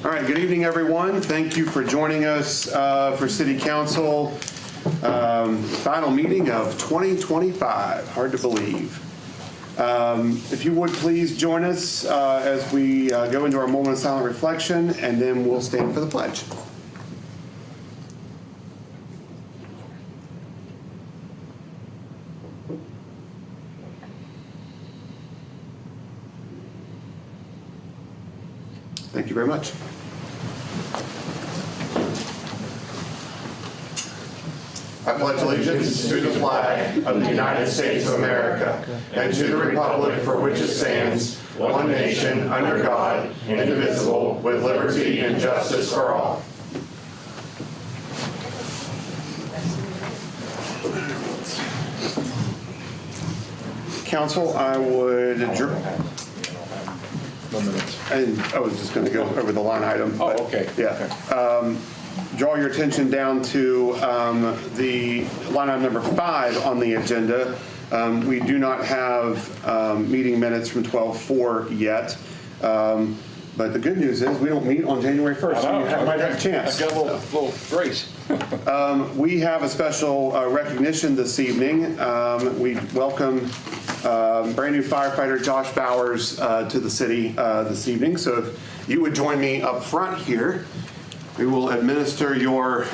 All right, good evening, everyone. Thank you for joining us for City Council final meeting of 2025. Hard to believe. If you would please join us as we go into our moment of silent reflection, and then we'll stand for the pledge. Thank you very much. I pledge allegiance to the flag of the United States of America and to the republic for which it stands, one nation, under God, indivisible, with liberty and justice for all. Council, I would adjourn. And I was just going to go over the line item. Oh, okay. Yeah. Draw your attention down to the line item number 5 on the agenda. We do not have meeting minutes from 12/4 yet. But the good news is we don't meet on January 1st, so you might have a chance. I've got a little grace. We have a special recognition this evening. We welcome brand new firefighter Josh Bowers to the city this evening. So if you would join me up front here, we will administer your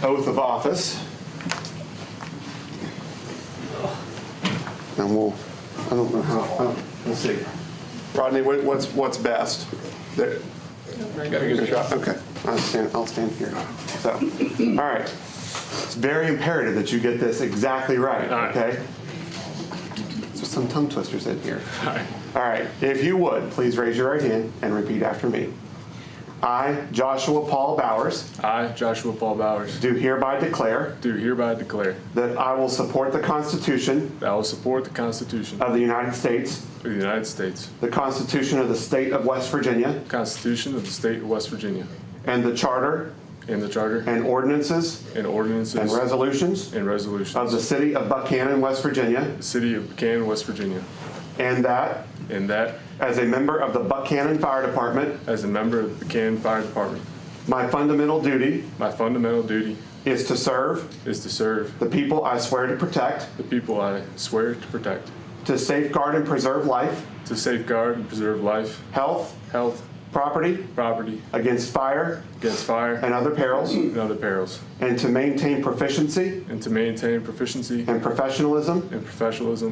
oath of office. And I don't know how, we'll see. Rodney, what's best? There. Got a good shot. Okay, I'll stand here. So, all right. It's very imperative that you get this exactly right, okay? There's some tongue twisters in here. All right, if you would, please raise your right hand and repeat after me. I, Joshua Paul Bowers, I, Joshua Paul Bowers, do hereby declare that I will support the Constitution that I will support the Constitution of the United States, of the United States, the Constitution of the State of West Virginia, the Constitution of the State of West Virginia, and the Charter and the Charter and ordinances and ordinances and resolutions and resolutions of the City of Buckhannon, West Virginia, the City of Buckhannon, West Virginia, and that as a member of the Buckhannon Fire Department, as a member of the Buckhannon Fire Department, my fundamental duty is to serve the people I swear to protect, the people I swear to protect, to safeguard and preserve life, health, property against fire and other perils, and to maintain proficiency and professionalism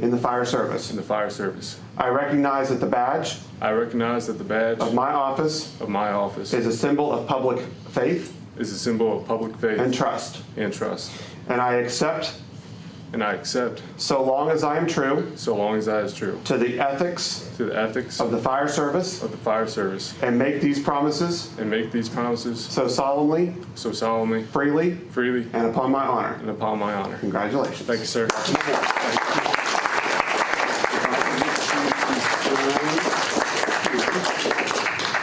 in the fire service. I recognize that the badge of my office is a symbol of public faith and trust. And I accept, so long as I am true, to the ethics of the fire service, and make these promises so solemnly, freely, and upon my honor. Congratulations. Thank you, sir.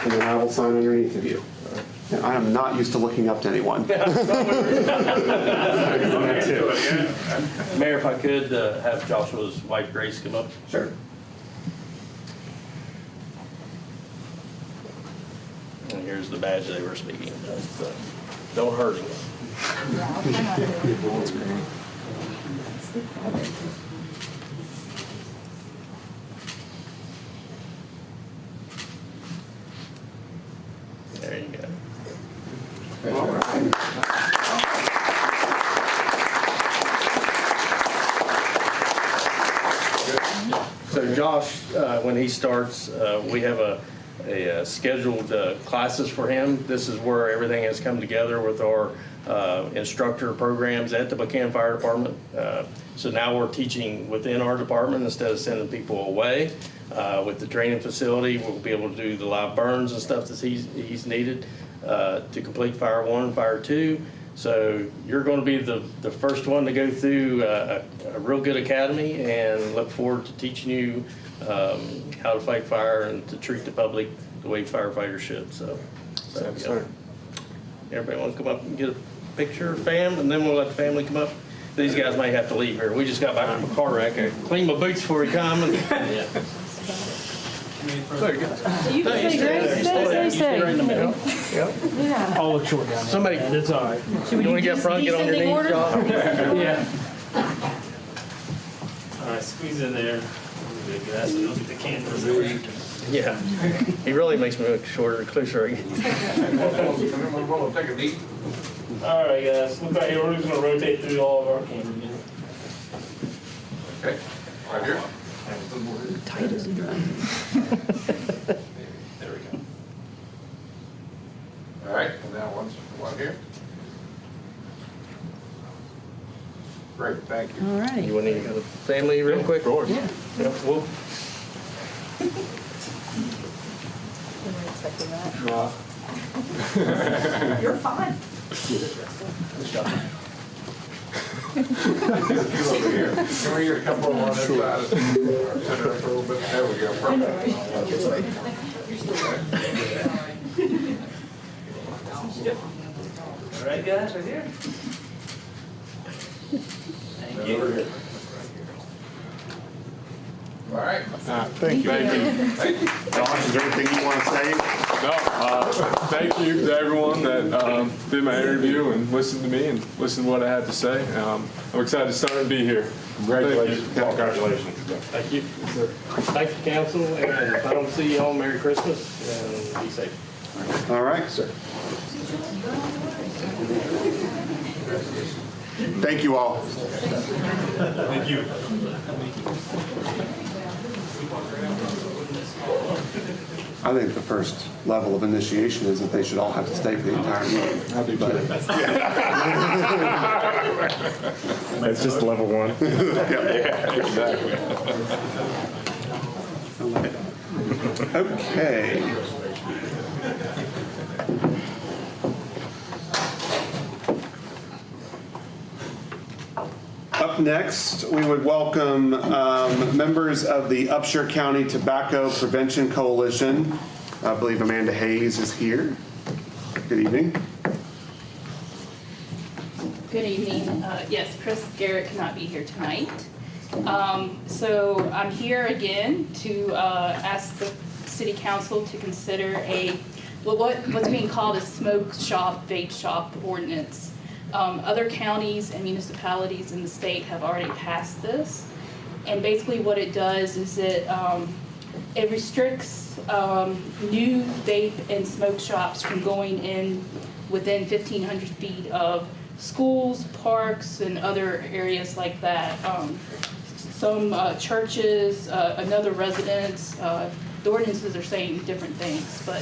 And then I will sign underneath of you. And I am not used to looking up to anyone. Mayor, if I could have Joshua's wife Grace come up. Sure. And here's the badge they were speaking of. Don't hurt him. There you go. All right. So Josh, when he starts, we have a scheduled classes for him. This is where everything has come together with our instructor programs at the Buckhannon Fire Department. So now we're teaching within our department instead of sending people away. With the training facility, we'll be able to do the live burns and stuff that he's needed to complete Fire 1 and Fire 2. So you're going to be the first one to go through a real good academy, and look forward to teaching you how to fight fire and to treat the public the way firefighters should. So yeah. Everybody want to come up and get a picture, fam, and then we'll let the family come up. These guys may have to leave here. We just got back from a car wreck. I cleaned my boots before he come. And, yeah. You can say Grace. Stay right in the middle. I'll look short down there. Somebody, It's all right. you want to get front, get on your descending knees, order? Josh? Yeah. All right, squeeze in there. That's what the cameras. Yeah. He really makes me look shorter, closer again. All right, guys. Look right here. We're just gonna rotate through all of our cameras. Okay, right here. Tight as a drum. There we go. All right, and now one here. Great, thank you. All right. You want to meet the family real quick? Of course. Yeah. Yeah, well, You're fine. Over here. Can we get a couple on this side? Sit up a little bit. There we go. All right, guys, right here. Thank you. All right. Thank you. Josh, is there anything you want to say? No, thank you to everyone that did my interview and listened to me and listened to what I had to say. I'm excited to start and be here. Congratulations. Congratulations. thank you. Thank you, council, and if I don't see you all, Merry Christmas, and be safe. All right. Thank you all. Thank you. I think the first level of initiation is that they should all have to stay for the entire meeting. That's just level one. Exactly. Okay. Up next, we would welcome members of the Upshur County Tobacco Prevention Coalition. I believe Amanda Hayes is here. Good evening. Good evening. Yes, Chris Garrett cannot be here tonight. So I'm here again to ask the City Council to consider what's being called a smoke shop, vape shop ordinance. Other counties and municipalities in the state have already passed this. And basically what it does is it restricts new vape and smoke shops from going in within 1,500 feet of schools, parks, and other areas like that. Some churches, another residence, the ordinances are saying different things. But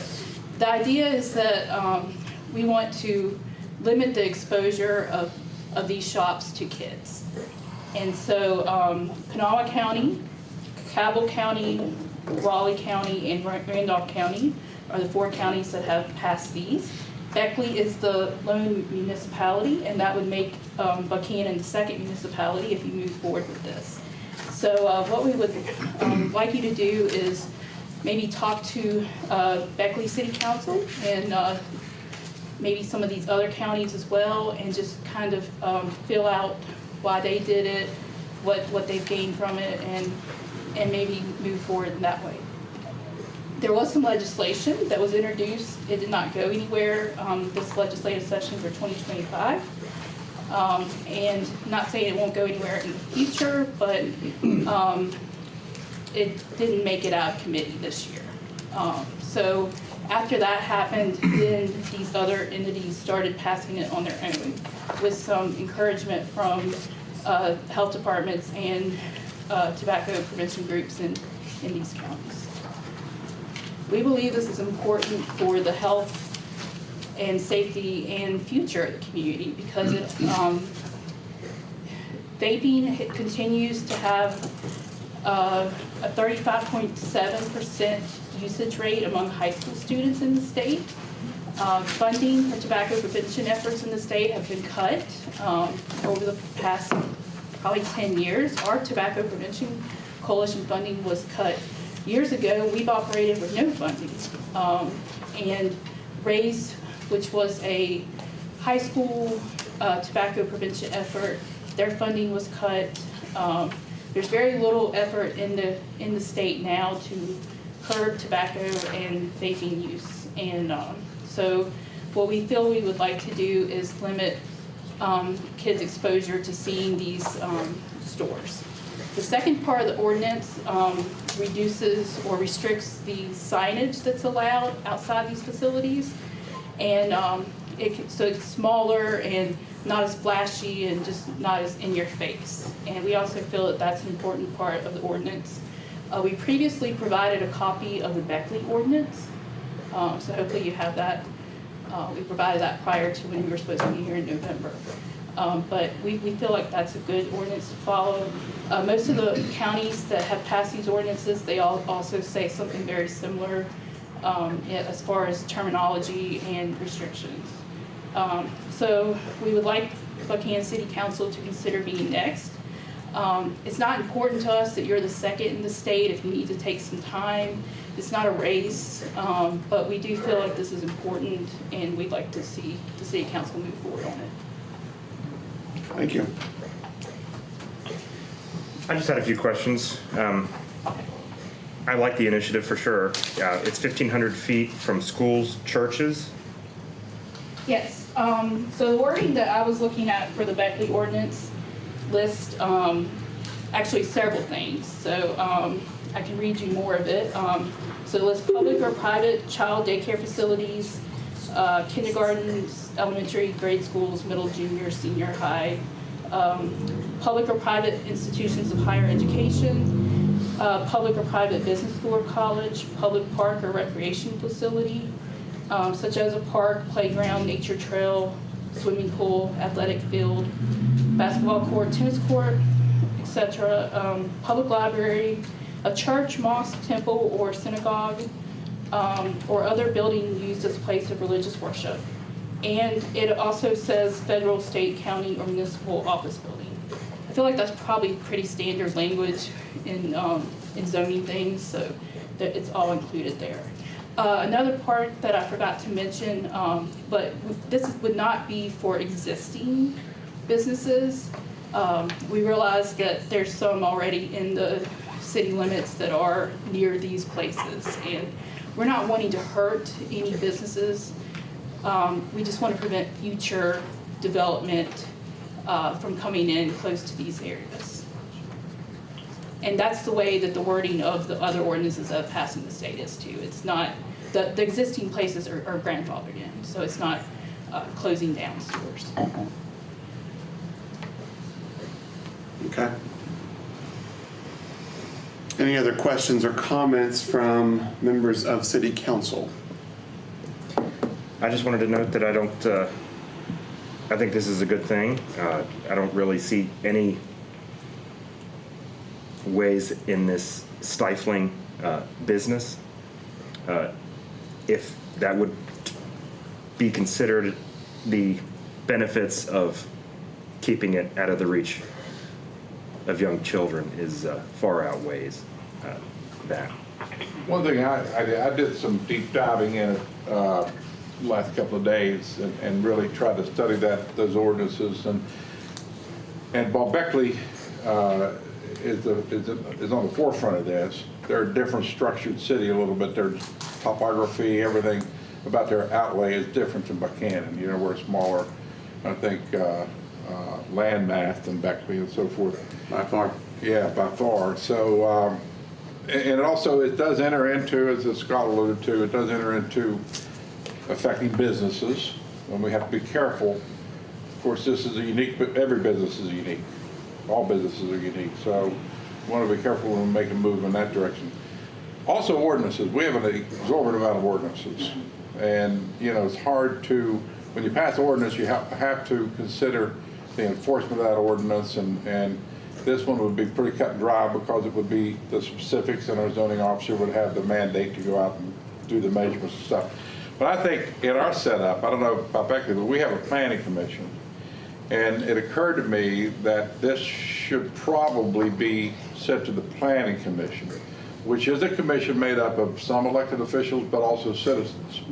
the idea is that we want to limit the exposure of these shops to kids. And so Kanawha County, Cabell County, Raleigh County, and Randolph County are the 4 counties that have passed these. Beckley is the lone municipality, and that would make Buckhannon the second municipality if you move forward with this. So what we would like you to do is maybe talk to Beckley City Council and maybe some of these other counties as well, and just kind of fill out why they did it, what they've gained from it, and maybe move forward in that way. There was some legislation that was introduced. It did not go anywhere this legislative session for 2025. And not saying it won't go anywhere in the future, but it didn't make it out of committee this year. So after that happened, then these other entities started passing it on their own with some encouragement from health departments and tobacco prevention groups in these counties. We believe this is important for the health and safety and future of the community because vaping continues to have a 35.7% usage rate among high school students in the state. Funding for tobacco prevention efforts in the state have been cut over the past probably 10 years. Our tobacco prevention coalition funding was cut years ago. We've operated with no funding. And RAISE, which was a high school tobacco prevention effort, their funding was cut. There's very little effort in the state now to curb tobacco and vaping use. And So what we feel we would like to do is limit kids' exposure to seeing these stores. The second part of the ordinance reduces or restricts the signage that's allowed outside these facilities. And so it's smaller and not as flashy and just not as in your face. And we also feel that that's an important part of the ordinance. We previously provided a copy of the Beckley ordinance, so hopefully you have that. We provided that prior to when we were supposed to be here in November. But we feel like that's a good ordinance to follow. Most of the counties that have passed these ordinances, they all also say something very similar as far as terminology and restrictions. So we would like Buckhannon City Council to consider being next. It's not important to us that you're the second in the state if you need to take some time. It's not a race, but we do feel like this is important and we'd like to see the City Council move forward on it. Thank you. I just had a few questions. I like the initiative for sure. It's 1,500 feet from schools, churches. Yes, so the wording that I was looking at for the Beckley ordinance list actually several things. So I can read you more of it. So it lists public or private child daycare facilities, kindergartens, elementary, grade schools, middle, junior, senior high, public or private institutions of higher education, public or private business school or college, public park or recreation facility, such as a park, playground, nature trail, swimming pool, athletic field, basketball court, tennis court, etc., public library, a church, mosque, temple, or synagogue, or other building used as a place of religious worship. And it also says federal, state, county, or municipal office building. I feel like that's probably pretty standard language in zoning things, so that it's all included there. Another part that I forgot to mention, but this would not be for existing businesses. We realize that there's some already in the city limits that are near these places, and we're not wanting to hurt any businesses. We just want to prevent future development from coming in close to these areas. And that's the way that the wording of the other ordinances that have passed in the state is too. It's not, the existing places are grandfathered in, so it's not closing down stores. Okay. Any other questions or comments from members of City Council? I just wanted to note that I think this is a good thing. I don't really see any ways in this stifling business. If that would be considered the benefits of keeping it out of the reach of young children is far outweighs that. One thing I did some deep diving in it last couple of days and really tried to study those ordinances, and while Beckley is on the forefront of this, they're a different structured city a little bit. Their topography, everything about their outlay is different than Buckhannon. You know, we're smaller, I think, land mass than Beckley and so forth. By far. Yeah, by far. So, and also it does enter into, as Scott alluded to, it does enter into affecting businesses, and we have to be careful. Of course, this is a unique, but every business is unique. All businesses are unique, so we want to be careful when we make a move in that direction. Also, ordinances. We have an exorbitant amount of ordinances, and you know it's hard to, when you pass an ordinance, you have to consider the enforcement of that ordinance, and this one would be pretty cut and dry because it would be the specifics, and our zoning officer would have the mandate to go out and do the measurements and stuff. But I think in our setup, I don't know about Beckley, but we have a planning commission. And it occurred to me that this should probably be sent to the planning commission, which is a commission made up of some elected officials, but also citizens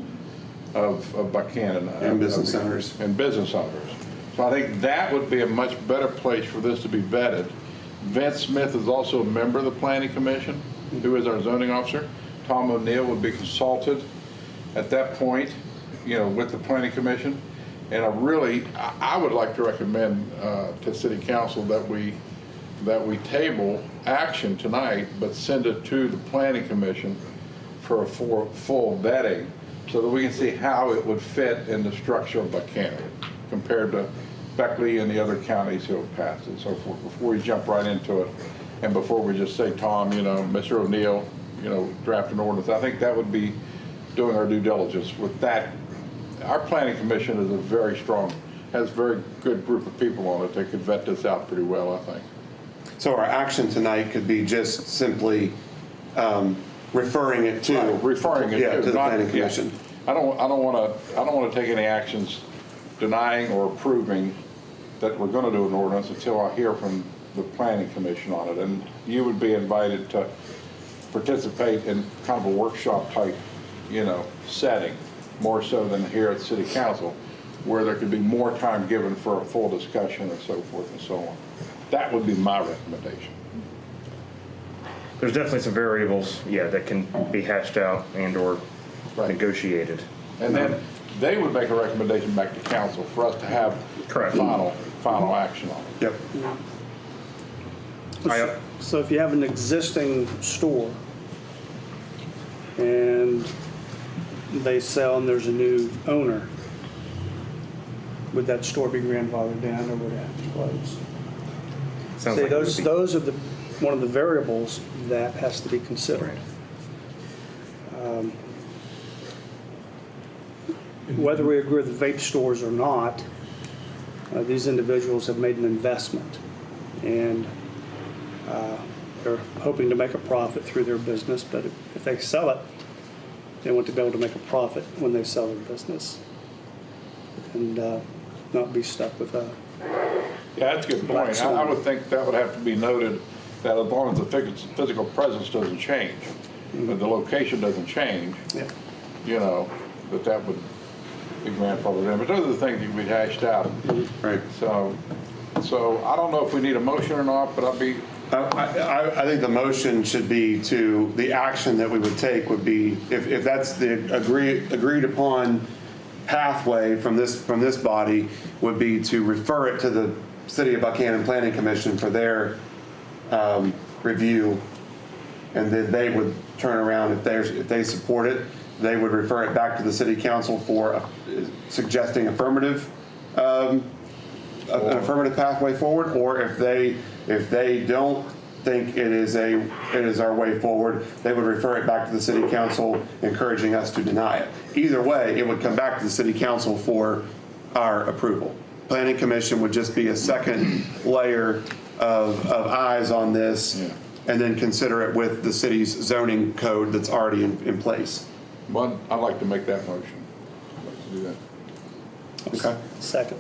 of Buckhannon. And business owners. And business owners. So I think that would be a much better place for this to be vetted. Vince Smith is also a member of the planning commission, who is our zoning officer. Tom O'Neill would be consulted at that point. with the planning commission. And I would like to recommend to city council that we table action tonight, but send it to the planning commission for a full vetting, so that we can see how it would fit in the structure of Buckhannon compared to Beckley and the other counties who have passed it and so forth, before we jump right into it. And before we just say, Tom, Mr. O'Neill, draft an ordinance. I think that would be doing our due diligence with that. Our planning commission is has a very good group of people on it that could vet this out pretty well, I think. So our action tonight could be just simply referring it to the planning commission. I don't want to take any actions denying or approving that we're going to do an ordinance until I hear from the planning commission on it. And you would be invited to participate in kind of a workshop type, setting, more so than here at city council, where there could be more time given for a full discussion and so forth and so on. That would be my recommendation. There's definitely some variables, that can be hashed out and or negotiated. And then they would make a recommendation back to council for us to have Correct. final action on it. Yep. So if you have an existing store and they sell and there's a new owner, would that store be grandfathered down or would it have to close? Sounds See, like it would be. those are one of the variables that has to be considered. Whether we agree with the vape stores or not, these individuals have made an investment, and they're hoping to make a profit through their business, but if they sell it, they want to be able to make a profit when they sell their business and not be stuck with a... Yeah, that's a good point. I would think that would have to be noted, that as long as the physical presence doesn't change, but the location doesn't change, that would be grandfathered in. But those are the things that can be hashed out. Right. So I don't know if we need a motion or not, but I think the motion should be the action that we would take would be, if that's the agreed upon pathway from this body, would be to refer it to the City of Buckhannon Planning Commission for their review, and then they would turn around, if they support it, they would refer it back to the City Council for suggesting an affirmative pathway forward, or if they don't think it is our way forward, they would refer it back to the City Council, encouraging us to deny it. Either way, it would come back to the City Council for our approval. Planning Commission would just be a second layer of eyes on this, and then consider it with the city's zoning code that's already in place. But I'd like to make that motion. I'd like to do that. Okay. Second.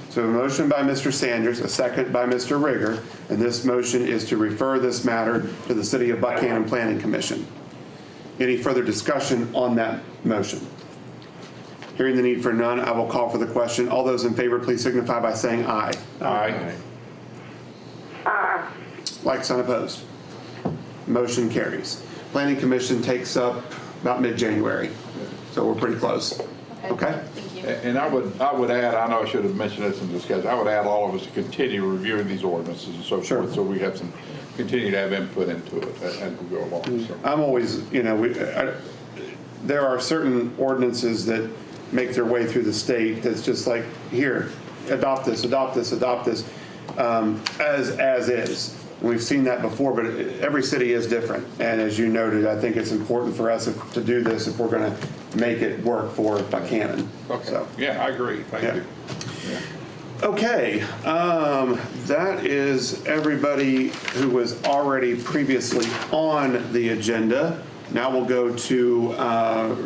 So a motion by Mr. Sanders, a second by Mr. Rigger, and this motion is to refer this matter to the City of Buckhannon Planning Commission. Any further discussion on that motion? Hearing the need for none, I will call for the question. All those in favor, please signify by saying aye. Aye. Like, sign opposed. Motion carries. Planning Commission takes up about mid-January, so we're pretty close. Okay? Thank you. And I would add, I know I should have mentioned this in discussion, I would add all of us to continue reviewing these ordinances and so Sure. forth, so we have continue to have input into it as we go along. So. I'm always, there are certain ordinances that make their way through the state that's just like, here, adopt this, as is. We've seen that before, but every city is different. And as you noted, I think it's important for us to do this if we're going to make it work for Buckhannon. Okay. So. Yeah, I agree. Thank you. Yeah. Okay, that is everybody who was already previously on the agenda. Now we'll go to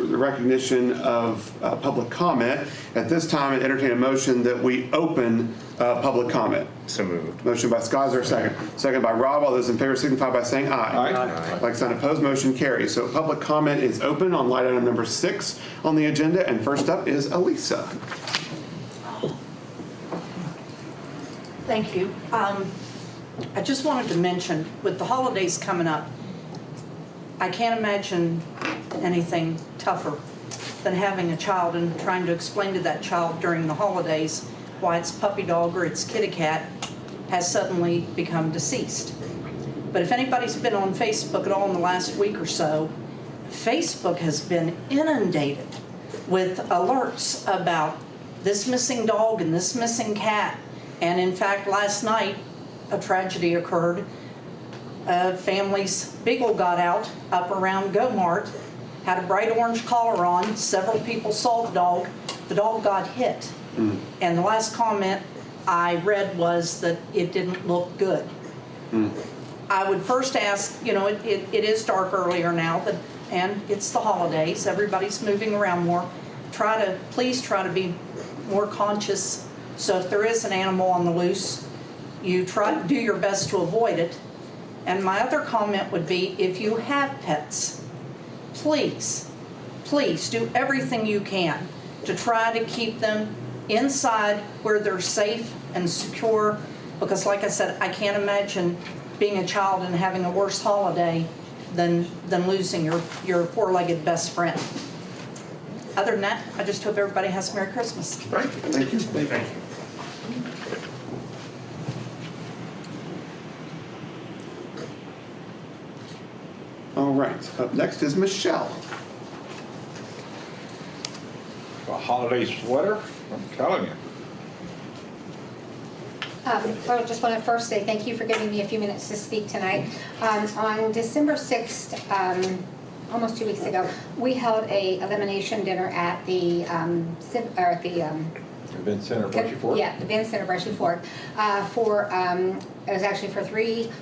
the recognition of public comment. At this time, I entertain a motion that we open public comment. So moved. Motion by Scott, second. Second by Rob. All those in favor signify by saying aye. Aye. Like sign opposed, motion carries. So public comment is open on line item number 6 on the agenda. And first up is Elisa. Thank you. I just wanted to mention, with the holidays coming up, I can't imagine anything tougher than having a child and trying to explain to that child during the holidays why its puppy dog or its kitty cat has suddenly become deceased. But if anybody's been on Facebook at all in the last week or so, Facebook has been inundated with alerts about this missing dog and this missing cat. And in fact, last night, a tragedy occurred. A family's beagle got out up around Go Mart, had a bright orange collar on. Several people saw the dog. The dog got hit. And the last comment I read was that it didn't look good. I would first ask, you know, it is dark earlier now, and it's the holidays. Everybody's moving around more. Please try to be more conscious. So if there is an animal on the loose, you try to do your best to avoid it. And my other comment would be, if you have pets, please do everything you can to try to keep them inside where they're safe and secure. Because like I said, I can't imagine being a child and having a worse holiday than losing your four-legged best friend. Other than that, I just hope everybody has a Merry Christmas. Right, thank you. Thank you. All right, up next is Michelle. A holiday sweater, I'm telling you. Well, I just want to first say thank you for giving me a few minutes to speak tonight. On December 6th, almost 2 weeks ago, we held a elimination dinner at the Event Center, Brushy Fork? Yeah, the Event Center, Brushy Fork. It was actually for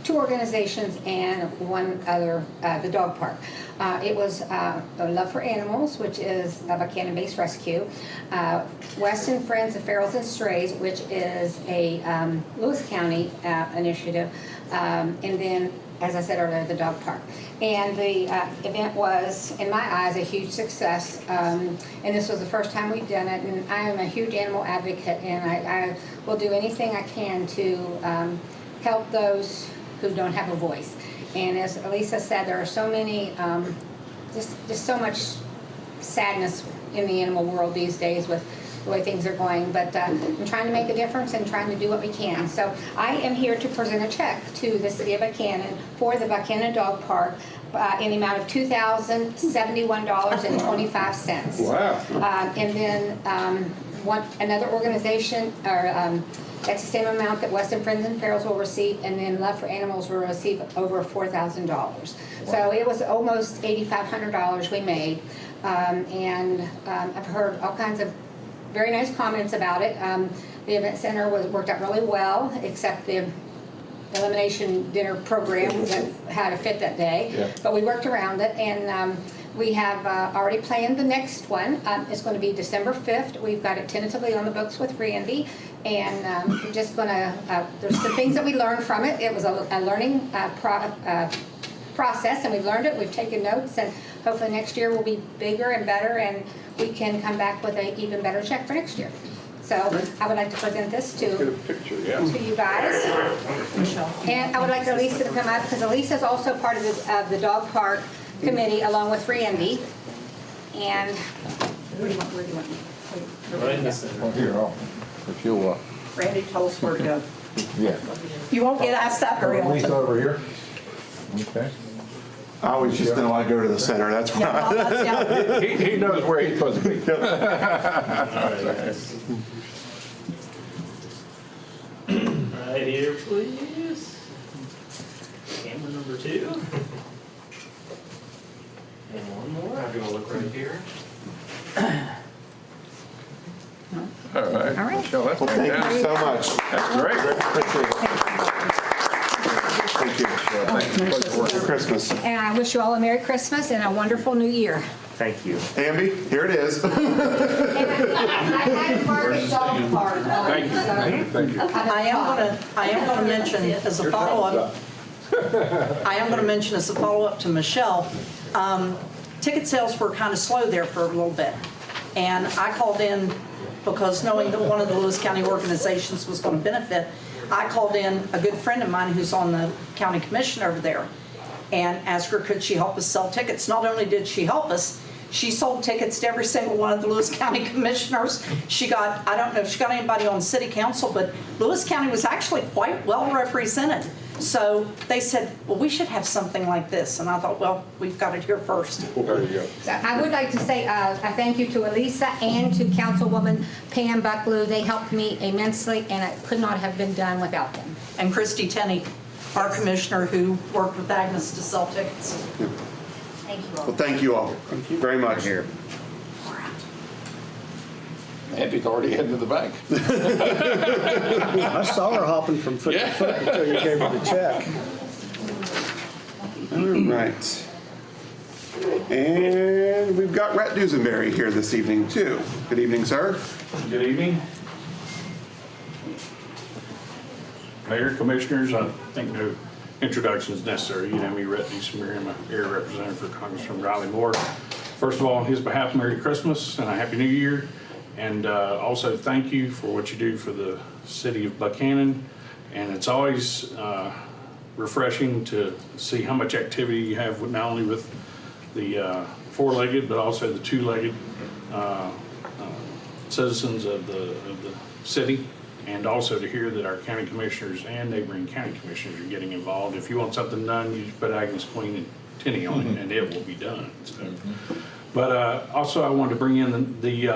two organizations and one other, the dog park. It was Love for Animals, which is a Buckhannon-based rescue. Weston Friends of Ferals and Strays, which is a Lewis County initiative. And then, as I said earlier, the dog park. And the event was, in my eyes, a huge success. And this was the first time we've done it. And I am a huge animal advocate, and I will do anything I can to help those who don't have a voice. And as Elisa said, there are so many, just so much sadness in the animal world these days with the way things are going, but I'm trying to make a difference and trying to do what we can. So I am here to present a check to the City of Buckhannon for the Buckhannon Dog Park in the amount of $2,071.25. Wow. And then another organization, that's the same amount that Weston Friends and Ferals will receive, and then Love for Animals will receive over $4,000. So it was almost $8,500 we made. And I've heard all kinds of very nice comments about it. The event center worked out really well, except the elimination dinner program that had a fit that day. Yeah. But we worked around it, and we have already planned the next one. It's going to be December 5th. We've got it tentatively on the books with Randy, and we're just going to, there's some things that we learned from it. It was a learning process, and we've learned it. We've taken notes, and hopefully next year will be bigger and better, and we can come back with an even better check for next year. So I would like to present this Get a to picture, yeah. you guys. And I would like Elisa to come up, because Elisa is also part of the dog park committee along with Randy. And where do you want me? Right in the center. Oh, here, if you'll, Randy, tell us where to go. yeah. You won't get asked that very At least often. over here. Okay. I always just don't want to go to the center, that's why. Yeah, well, that's, yeah. He knows where he's supposed to be. All right, guys. Right here, please. Camera number 2. And one more. I'm gonna look right here. All right. Michelle, that's Well, thank you fantastic. so much. That's great. Appreciate it. Thank you. Thank you. Merry Christmas. And I wish you all a Merry Christmas and a wonderful New Year. Thank you. Amby, here it is. And I had Margaret Dog Park. Thank you. Thank you. I am gonna mention as a follow-up, to Michelle, ticket sales were kind of slow there for a little bit. And I called in because knowing that one of the Lewis County organizations was going to benefit, I called in a good friend of mine who's on the county commission over there and asked her, could she help us sell tickets? Not only did she help us, She sold tickets to every single one of the Lewis County commissioners. She got, I don't know if she got anybody on city council, but Lewis County was actually quite well represented. So they said, well, we should have something like this. And I thought, well, we've got it here first. There you go. So I would like to say a thank you to Elisa and to Councilwoman Pam Bucklew. They helped me immensely, and it could not have been done without them. And Christy Tenney, our commissioner who worked with Agnes to sell tickets. Thank you all. Well, thank you all very much. Here. Andy's already heading to the bank. I saw her hopping from foot to foot until you gave her the check. All right. And we've got Rhett Dusenberry here this evening, too. Good evening, sir. Good evening. Mayor, Commissioners, I think no introduction is necessary. You know me, Rhett Dusenberry, I'm an area representative for Congressman Riley Moore. First of all, on his behalf, Merry Christmas and a Happy New Year. And also thank you for what you do for the city of Buckhannon. And it's always refreshing to see how much activity you have, not only with the four-legged, but also the two-legged citizens of the city. And also to hear that our county commissioners and neighboring county commissioners are getting involved. If you want something done, you just put Agnes Queen and Tenney on it, and it will be done. So. But also I wanted to bring in the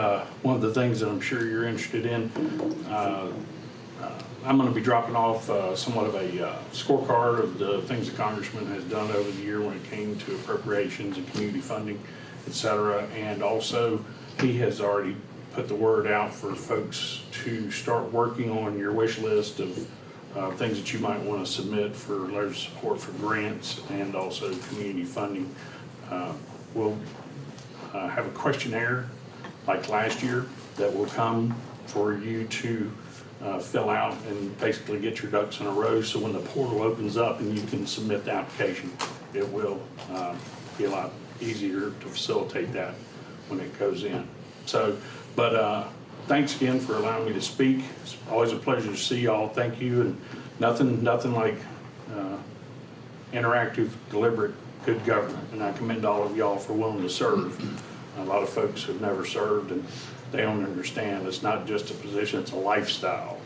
one of the things that I'm sure you're interested in. I'm going to be dropping off somewhat of a scorecard of the things the Congressman has done over the year when it came to appropriations and community funding, et cetera. And also he has already put the word out for folks to start working on your wish list of things that you might want to submit for letters of support for grants and also community funding. We'll have a questionnaire like last year that will come for you to fill out and basically get your ducks in a row, so when the portal opens up and you can submit the application, it will be a lot easier to facilitate that when it goes in. So, but thanks again for allowing me to speak. It's always a pleasure to see y'all. Thank you, and nothing like interactive, deliberate, good government, and I commend all of y'all for willing to serve. A lot of folks have never served, and they don't understand. It's not just a position; it's a lifestyle.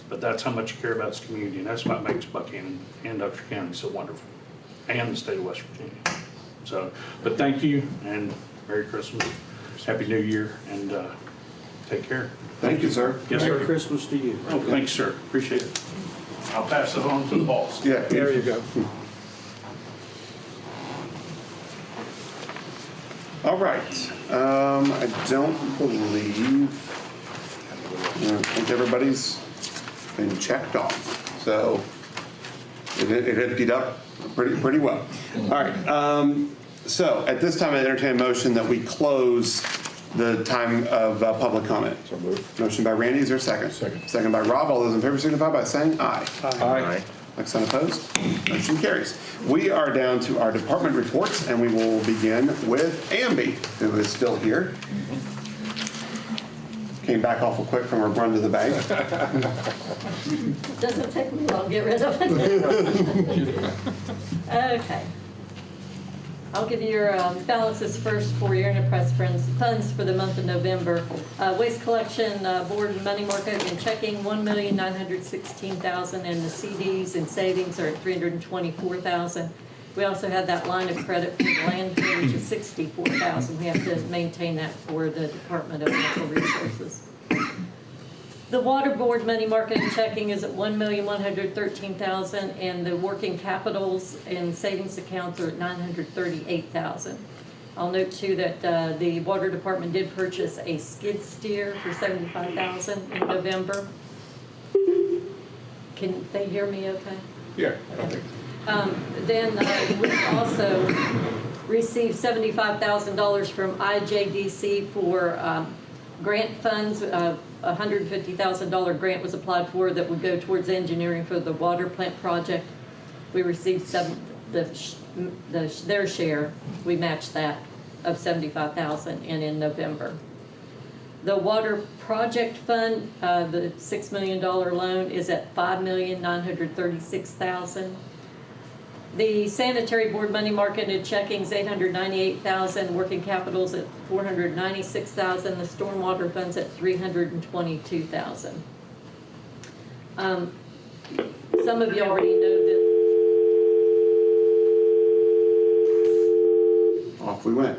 But that's how much you care about this community, and that's what makes Buckhannon and Upshur County so wonderful, and the state of West Virginia. So, but thank you, and Merry Christmas, Happy New Year, and take care. Thank you, sir. Yes, sir. Merry Christmas to you. Oh, thanks, sir. Appreciate it. I'll pass it on to the boss. Yeah. There you go. All right. I don't believe, I think everybody's been checked off. So it emptied up pretty well. All right. So at this time, I entertain a motion that we close the time of public comment. So moved. Motion by Randy, is there a second? Second. Second by Rob. All those in favor signify by saying aye. Aye. Like sign opposed? Motion carries. We are down to our department reports, and we will begin with Amby, who is still here. Came back awful quick from her run to the bank. Doesn't take me long to get rid of it. Okay. I'll give you your balances first for your enterprise funds for the month of November. Waste collection, board and money market and checking, $1,916,000, and the CDs and savings are at $324,000. We also have that line of credit for the landfill, which is $64,000. We have to maintain that for the Department of Natural Resources. The water board money market and checking is at $1,113,000, and the working capitals and savings accounts are at $938,000. I'll note too that the water department did purchase a skid steer for $75,000 in November. Can they hear me okay? Yeah, I don't think. Then we also received $75,000 from IJDC for grant funds. $150,000 grant was applied for that would go towards engineering for the water plant project. We received their share. We matched that of $75,000 in November. The water project fund, the $6 million loan is at $5,936,000. The sanitary board money marketed checkings, $898,000, working capitals at $496,000, the stormwater funds at $322,000. Some of you already know that. Off we went.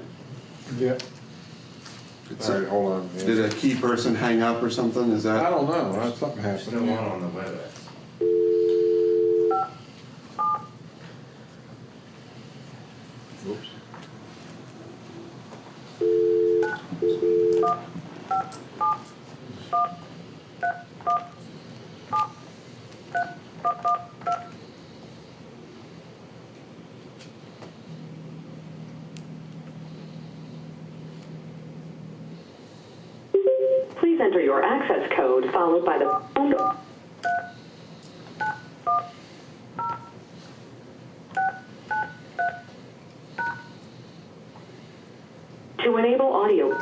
Yeah. All right, hold on. Did a key person hang up or something? Is I that? don't know, something happened. Still on the WebEx. Oops. Please enter your access code followed by the pound. To enable audio,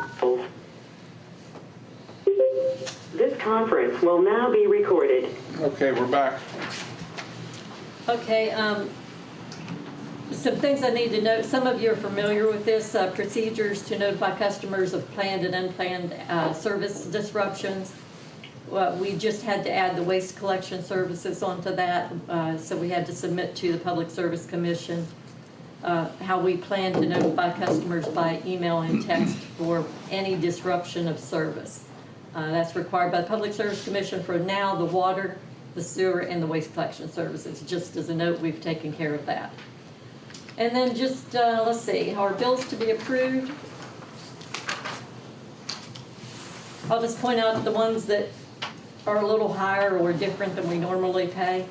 this conference will now be recorded. Okay, we're back. Okay, some things I need to note. Some of you are familiar with this, procedures to notify customers of planned and unplanned service disruptions. We just had to add the waste collection services onto that, so we had to submit to the Public Service Commission how we plan to notify customers by email and text for any disruption of service. That's required by the Public Service Commission for now, the water, the sewer, and the waste collection services. Just as a note, we've taken care of that. And then just, let's see, our bills to be approved. I'll just point out the ones that are a little higher or different than we normally pay.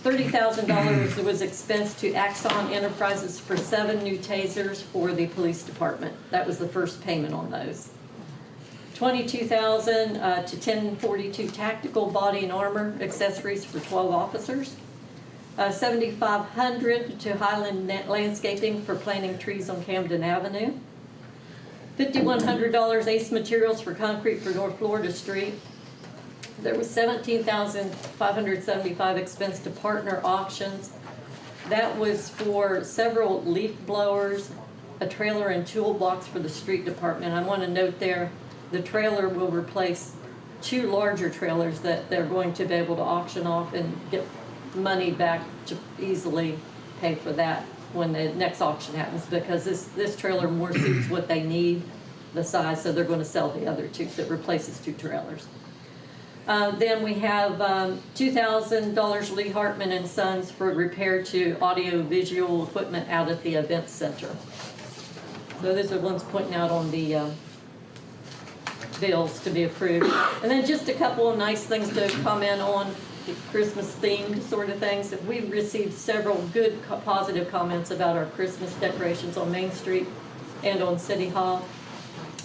$30,000 was expensed to Axon Enterprises for 7 new tasers for the police department. That was the first payment on those. $22,000 to 1042 tactical body and armor accessories for 12 officers. $7,500 to Highland Landscaping for planting trees on Camden Avenue. $5,100 Ace Materials for concrete for North Florida Street. There was $17,575 expense to Partner Auctions. That was for several leaf blowers, a trailer and toolbox for the street department. I want to note there, the trailer will replace 2 larger trailers that they're going to be able to auction off and get money back to easily pay for that when the next auction happens, because this trailer more suits what they need, the size, so they're going to sell the other 2, so it replaces 2 trailers. Then we have $2,000 Lee Hartman and Sons for repair to audio-visual equipment out at the event center. So those are ones pointing out on the bills to be approved. And then just a couple of nice things to comment on, Christmas-themed sort of things. We've received several good positive comments about our Christmas decorations on Main Street and on City Hall.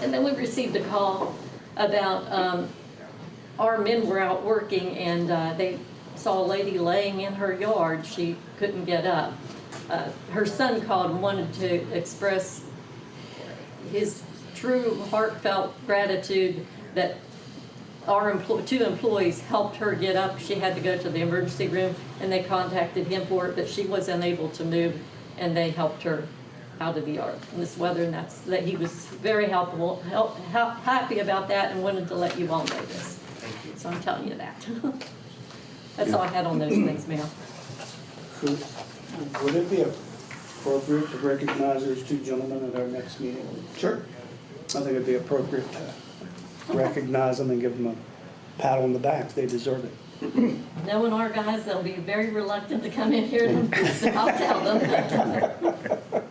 And then we received a call about our men were out working and they saw a lady laying in her yard. She couldn't get up. Her son called and wanted to express his true heartfelt gratitude that our 2 employees helped her get up. She had to go to the emergency room and they contacted him for it, but she was unable to move and they helped her out of the yard in this weather, and that he was very happy about that and wanted to let you all know this. So I'm telling you that. That's all I had on those things, ma'am. Would it be appropriate to recognize those 2 gentlemen at our next meeting? Sure. I think it'd be appropriate to recognize them and give them a pat on the back. They deserve it. Knowing our guys, they'll be very reluctant to come in here, and I'll tell them.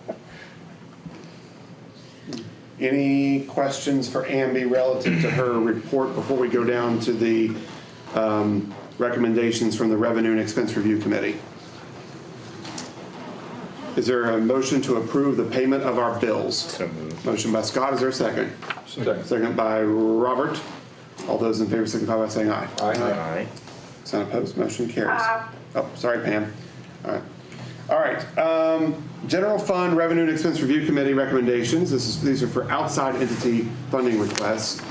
Any questions for Amby relative to her report before we go down to the recommendations from the Revenue and Expense Review Committee? Is there a motion to approve the payment of our bills? So moved. Motion by Scott, is there a second? Second. Second by Robert. All those in favor signify by saying aye. Aye. None opposed, motion carries. Oh, sorry, Pam. All right. General Fund Revenue and Expense Review Committee recommendations. These are for outside entity funding requests.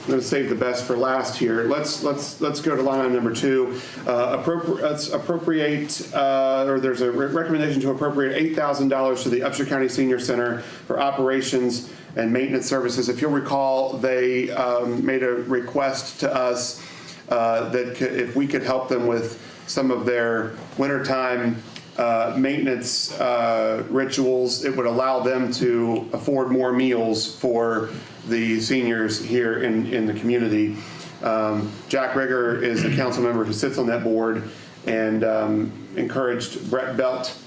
I'm going to save the best for last here. Let's go to line item number 2. Let's appropriate, or there's a recommendation to appropriate $8,000 to the Upshur County Senior Center for operations and maintenance services. If you'll recall, they made a request to us that if we could help them with some of their wintertime maintenance rituals, it would allow them to afford more meals for the seniors here in the community. Jack Rigger is a council member who sits on that board and encouraged Brett Belt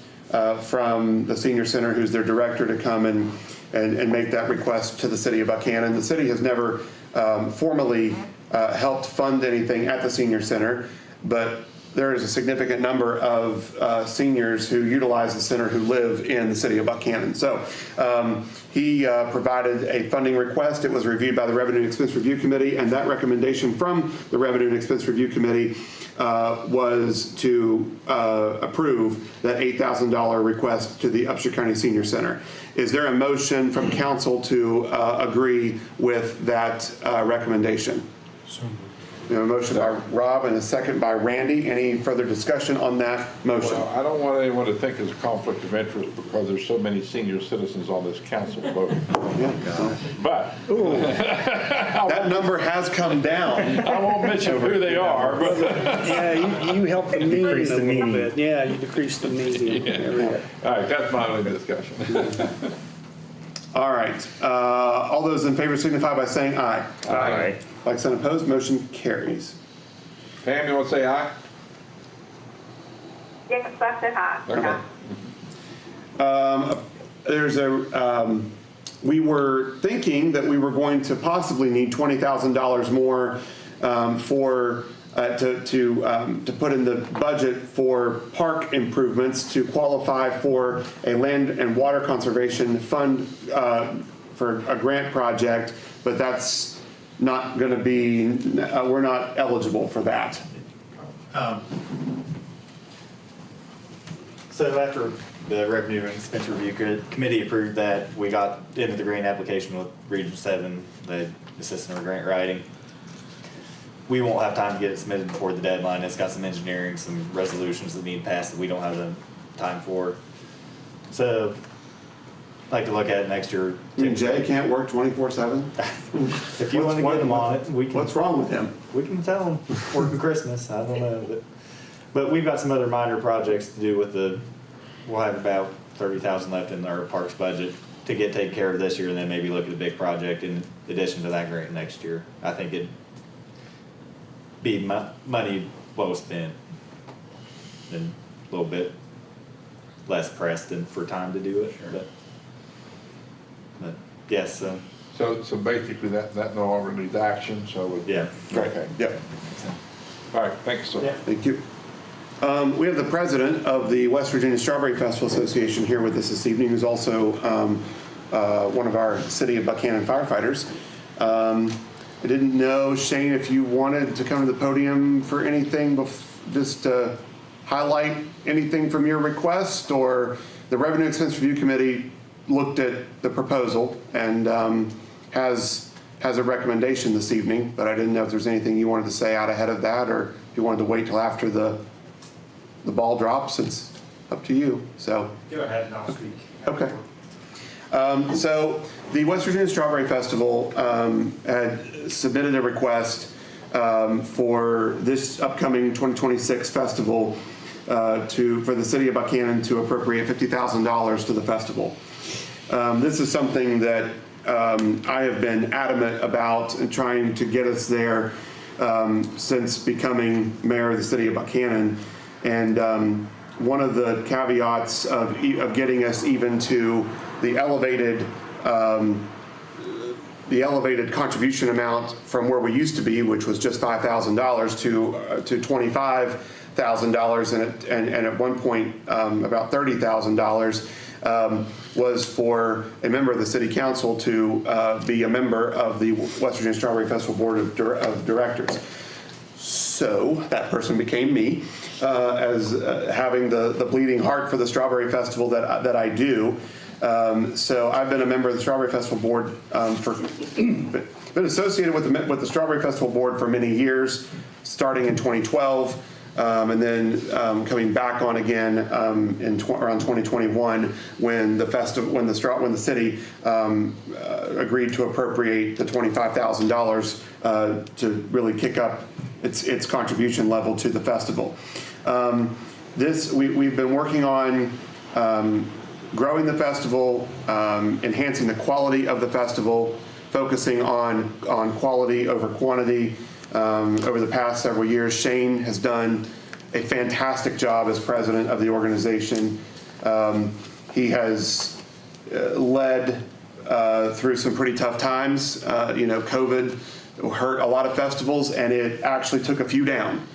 from the Senior Center, who's their director, to come and make that request to the city of Buckhannon. The city has never formally helped fund anything at the Senior Center, but there is a significant number of seniors who utilize the center who live in the city of Buckhannon. So he provided a funding request. It was reviewed by the Revenue and Expense Review Committee, and that recommendation from the Revenue and Expense Review Committee was to approve that $8,000 request to the Upshur County Senior Center. Is there a motion from council to agree with that recommendation? We have a motion by Rob and a second by Randy. Any further discussion on that motion? Well, I don't want anyone to think there's a conflict of interest because there's so many senior citizens on this council voting. But that number has come down. I won't mention who they are, but Yeah, you helped the median a little bit. Yeah, you decreased the median. There we go. all right, that's my only discussion. All right. All those in favor signify by saying aye. Aye. Like sign opposed, motion carries. Pam, you want to say aye? Yes, I said hi. Okay. There's a, we were thinking that we were going to possibly need $20,000 more for to put in the budget for park improvements to qualify for a land and water conservation fund for a grant project, but that's not going to be, we're not eligible for that. So after the Revenue and Expense Review Committee approved that, we got into the grant application with Region 7, the assistant or grant writing. We won't have time to get it submitted before the deadline. It's got some engineering, some resolutions that need passed that we don't have the time for. So I'd like to look at it next year. I mean, Jay can't work 24/7? If you want to get him on it, we can. What's wrong with him? We can tell him working Christmas. I don't know, but we've got some other minor projects to do with the. We'll have about $30,000 left in our parks budget to get taken care of this year, and then maybe look at a big project in addition to that grant next year. I think it'd be money well spent, and a little bit less pressed than for time to do it. Sure. But yes. So basically that no longer needs action. So Yeah. Okay. Yep. All right. Thanks, sir. Yeah. Thank you. We have the president of the West Virginia Strawberry Festival Association here with us this evening, who's also one of our City of Buckhannon firefighters. I didn't know, Shane, if you wanted to come to the podium for anything, just to highlight anything from your request, or the Revenue Expense Review Committee looked at the proposal and has a recommendation this evening, but I didn't know if there's anything you wanted to say out ahead of that, or if you wanted to wait till after the ball drops. It's up to you. So Go ahead and I'll speak. Okay. So the West Virginia Strawberry Festival had submitted a request for this upcoming 2026 festival for the city of Buckhannon to appropriate $50,000 to the festival. This is something that I have been adamant about and trying to get us there since becoming mayor of the city of Buckhannon. And one of the caveats of getting us even to the elevated contribution amount from where we used to be, which was just $5,000 to $25,000, and at one point about $30,000, was for a member of the city council to be a member of the West Virginia Strawberry Festival Board of Directors. So that person became me, as having the bleeding heart for the Strawberry Festival that I do. So I've been a member of the Strawberry Festival Board for been been associated with the Strawberry Festival Board for many years, starting in 2012, and then coming back on again around 2021 when the city agreed to appropriate the $25,000 to really kick up its contribution level to the festival. We've been working on growing the festival, enhancing the quality of the festival, focusing on quality over quantity. Over the past several years, Shane has done a fantastic job as president of the organization. He has led through some pretty tough times. COVID hurt a lot of festivals, and it actually took a few down.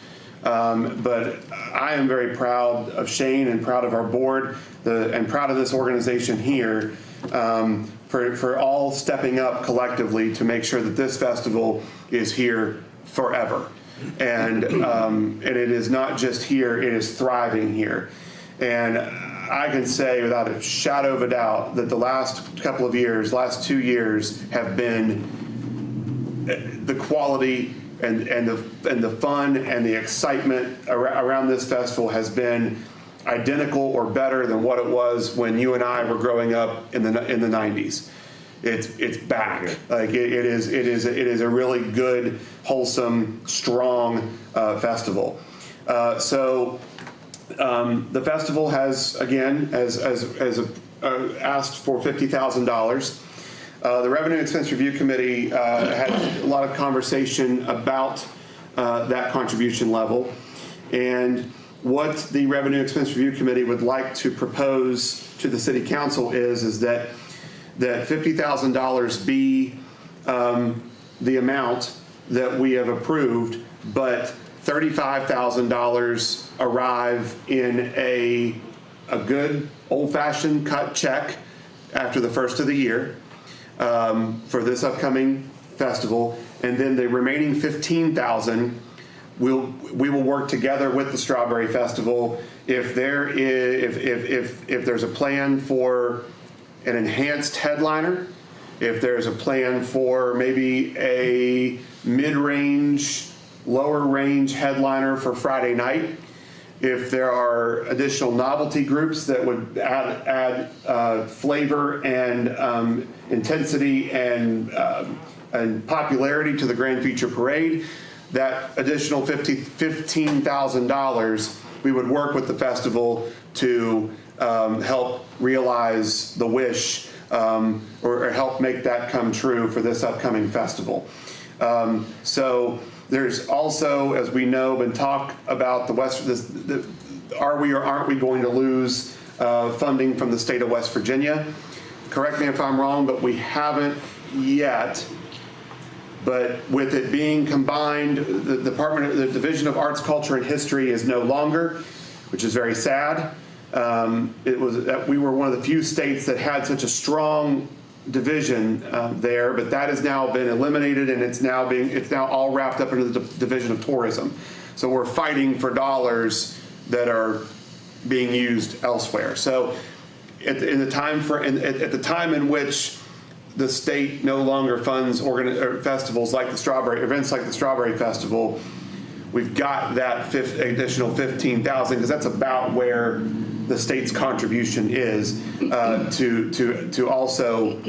But I am very proud of Shane and proud of our board and proud of this organization here for all stepping up collectively to make sure that this festival is here forever. And it is not just here, it is thriving here. And I can say without a shadow of a doubt that the last 2 years have been the quality and the fun and the excitement around this festival has been identical or better than what it was when you and I were growing up in the 90s. It's back. Like it is a really good, wholesome, strong festival. So the festival has again asked for $50,000. The Revenue Expense Review Committee had a lot of conversation about that contribution level, and what the Revenue Expense Review Committee would like to propose to the City Council is that $50,000 be the amount that we have approved, but $35,000 arrive in a good old-fashioned cut check after the first of the year for this upcoming festival, and then the remaining $15,000 we will work together with the Strawberry Festival if there's a plan for an enhanced headliner, if there's a plan for maybe a mid-range, lower range headliner for Friday night, if there are additional novelty groups that would add flavor and intensity and popularity to the Grand Feature Parade, that additional $15,000, we would work with the festival to help realize the wish or help make that come true for this upcoming festival. So there's also, as we know, been talk about are we or aren't we going to lose funding from the state of West Virginia? Correct me if I'm wrong, but we haven't yet. But with it being combined, the Division of Arts, Culture, and History is no longer, which is very sad. We were one of the few states that had such a strong division there, but that has now been eliminated, and it's now all wrapped up into the Division of Tourism. So we're fighting for dollars that are being used elsewhere. So at the time in which the state no longer funds festivals like events like the Strawberry Festival, we've got that additional $15,000 because that's about where the state's contribution is to also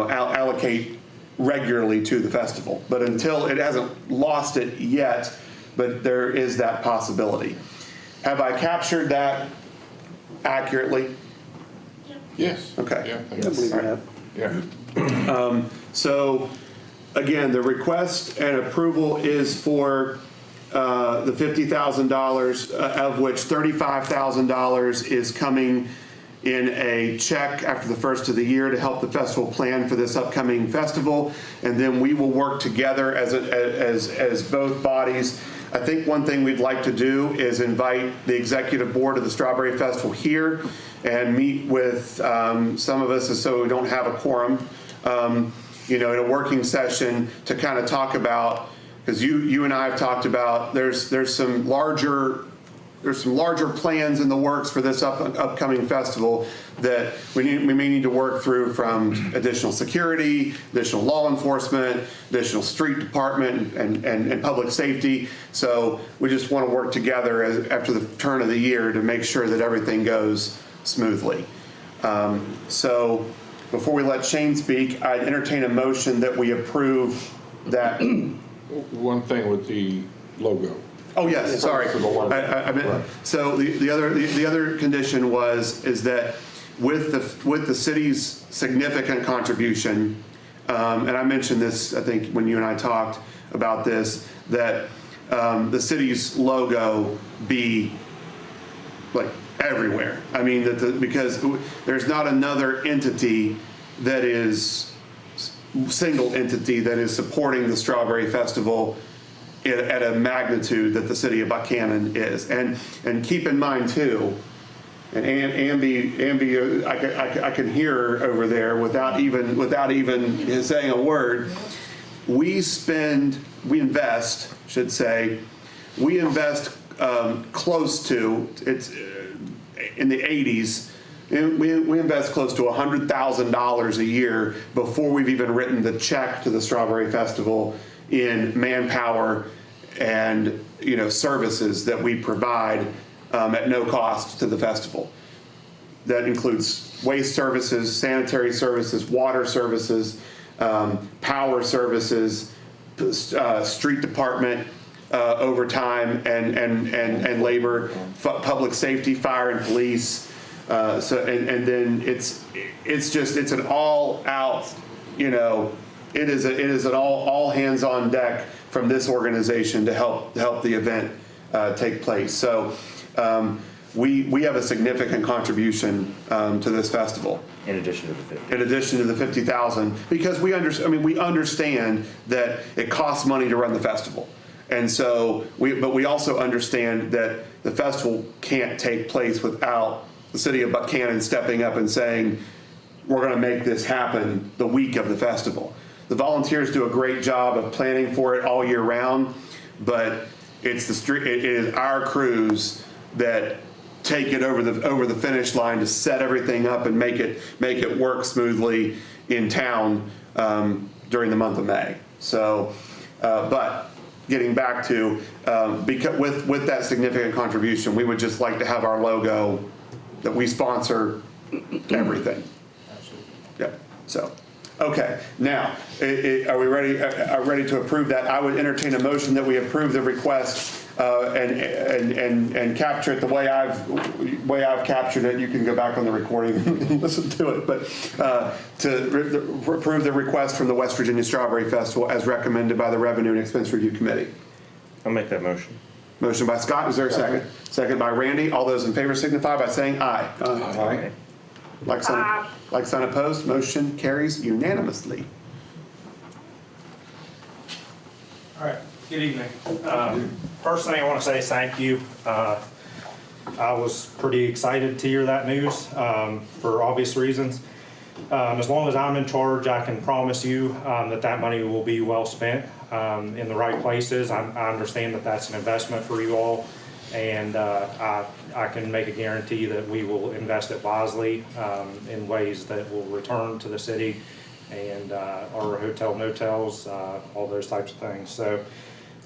allocate regularly to the festival. But until it hasn't lost it yet, but there is that possibility. Have I captured that accurately? Yes. Okay. Yeah, I believe you have. yeah. So again, the request and approval is for the $50,000, of which $35,000 is coming in a check after the first of the year to help the festival plan for this upcoming festival, and then we will work together as both bodies. I think one thing we'd like to do is invite the executive board of the Strawberry Festival here and meet with some of us, so we don't have a quorum, in a working session to kind of talk about, because you and I have talked about there's some larger there's some larger plans in the works for this upcoming festival that we may need to work through, from additional security, additional law enforcement, additional street department, and public safety. So we just want to work together after the turn of the year to make sure that everything goes smoothly. So before we let Shane speak, I'd entertain a motion that we approve that. One thing with the logo. Oh, yes, sorry. I meant, so the other condition is that with the city's significant contribution, and I mentioned this, I think, when you and I talked about this, that the city's logo be like everywhere. I mean, because there's not another entity that is single entity that is supporting the Strawberry Festival at a magnitude that the city of Buckhannon is. And keep in mind too, and Ambi, I can hear her over there without even saying a word. We invest close to, it's in the 80s, we invest close to $100,000 a year before we've even written the check to the Strawberry Festival in manpower and services that we provide at no cost to the festival. That includes waste services, sanitary services, water services, power services, street department overtime and labor, public safety, fire and police. And then it's an all out, it is an all hands on deck from this organization to help the event take place. So we have a significant contribution to this festival. In addition to the 50. In addition to the 50,000, because we understand that it costs money to run the festival. And so but we also understand that the festival can't take place without the city of Buckhannon stepping up and saying, we're going to make this happen the week of the festival. The volunteers do a great job of planning for it all year round, but it is our crews that take it over the finish line to set everything up and make it work smoothly in town during the month of May. So, but getting back to because with that significant contribution, we would just like to have our logo that we sponsor everything. Absolutely. Yeah. So, okay. Now, are we ready? Are ready to approve that? I would entertain a motion that we approve the request and capture it the way I've captured it. You can go back on the recording and listen to it. But to approve the request from the West Virginia Strawberry Festival as recommended by the Revenue and Expense Review Committee. I'll make that motion. Motion by Scott. Is there a second? Second by Randy. All those in favor signify by saying aye. Aye. Like sign opposed. Motion carries unanimously. All right, good evening. First thing I want to say is thank you. I was pretty excited to hear that news for obvious reasons. As long as I'm in charge, I can promise you that money will be well spent in the right places. I understand that that's an investment for you all, and I can make a guarantee that we will invest it wisely in ways that will return to the city and our hotel motels, all those types of things. So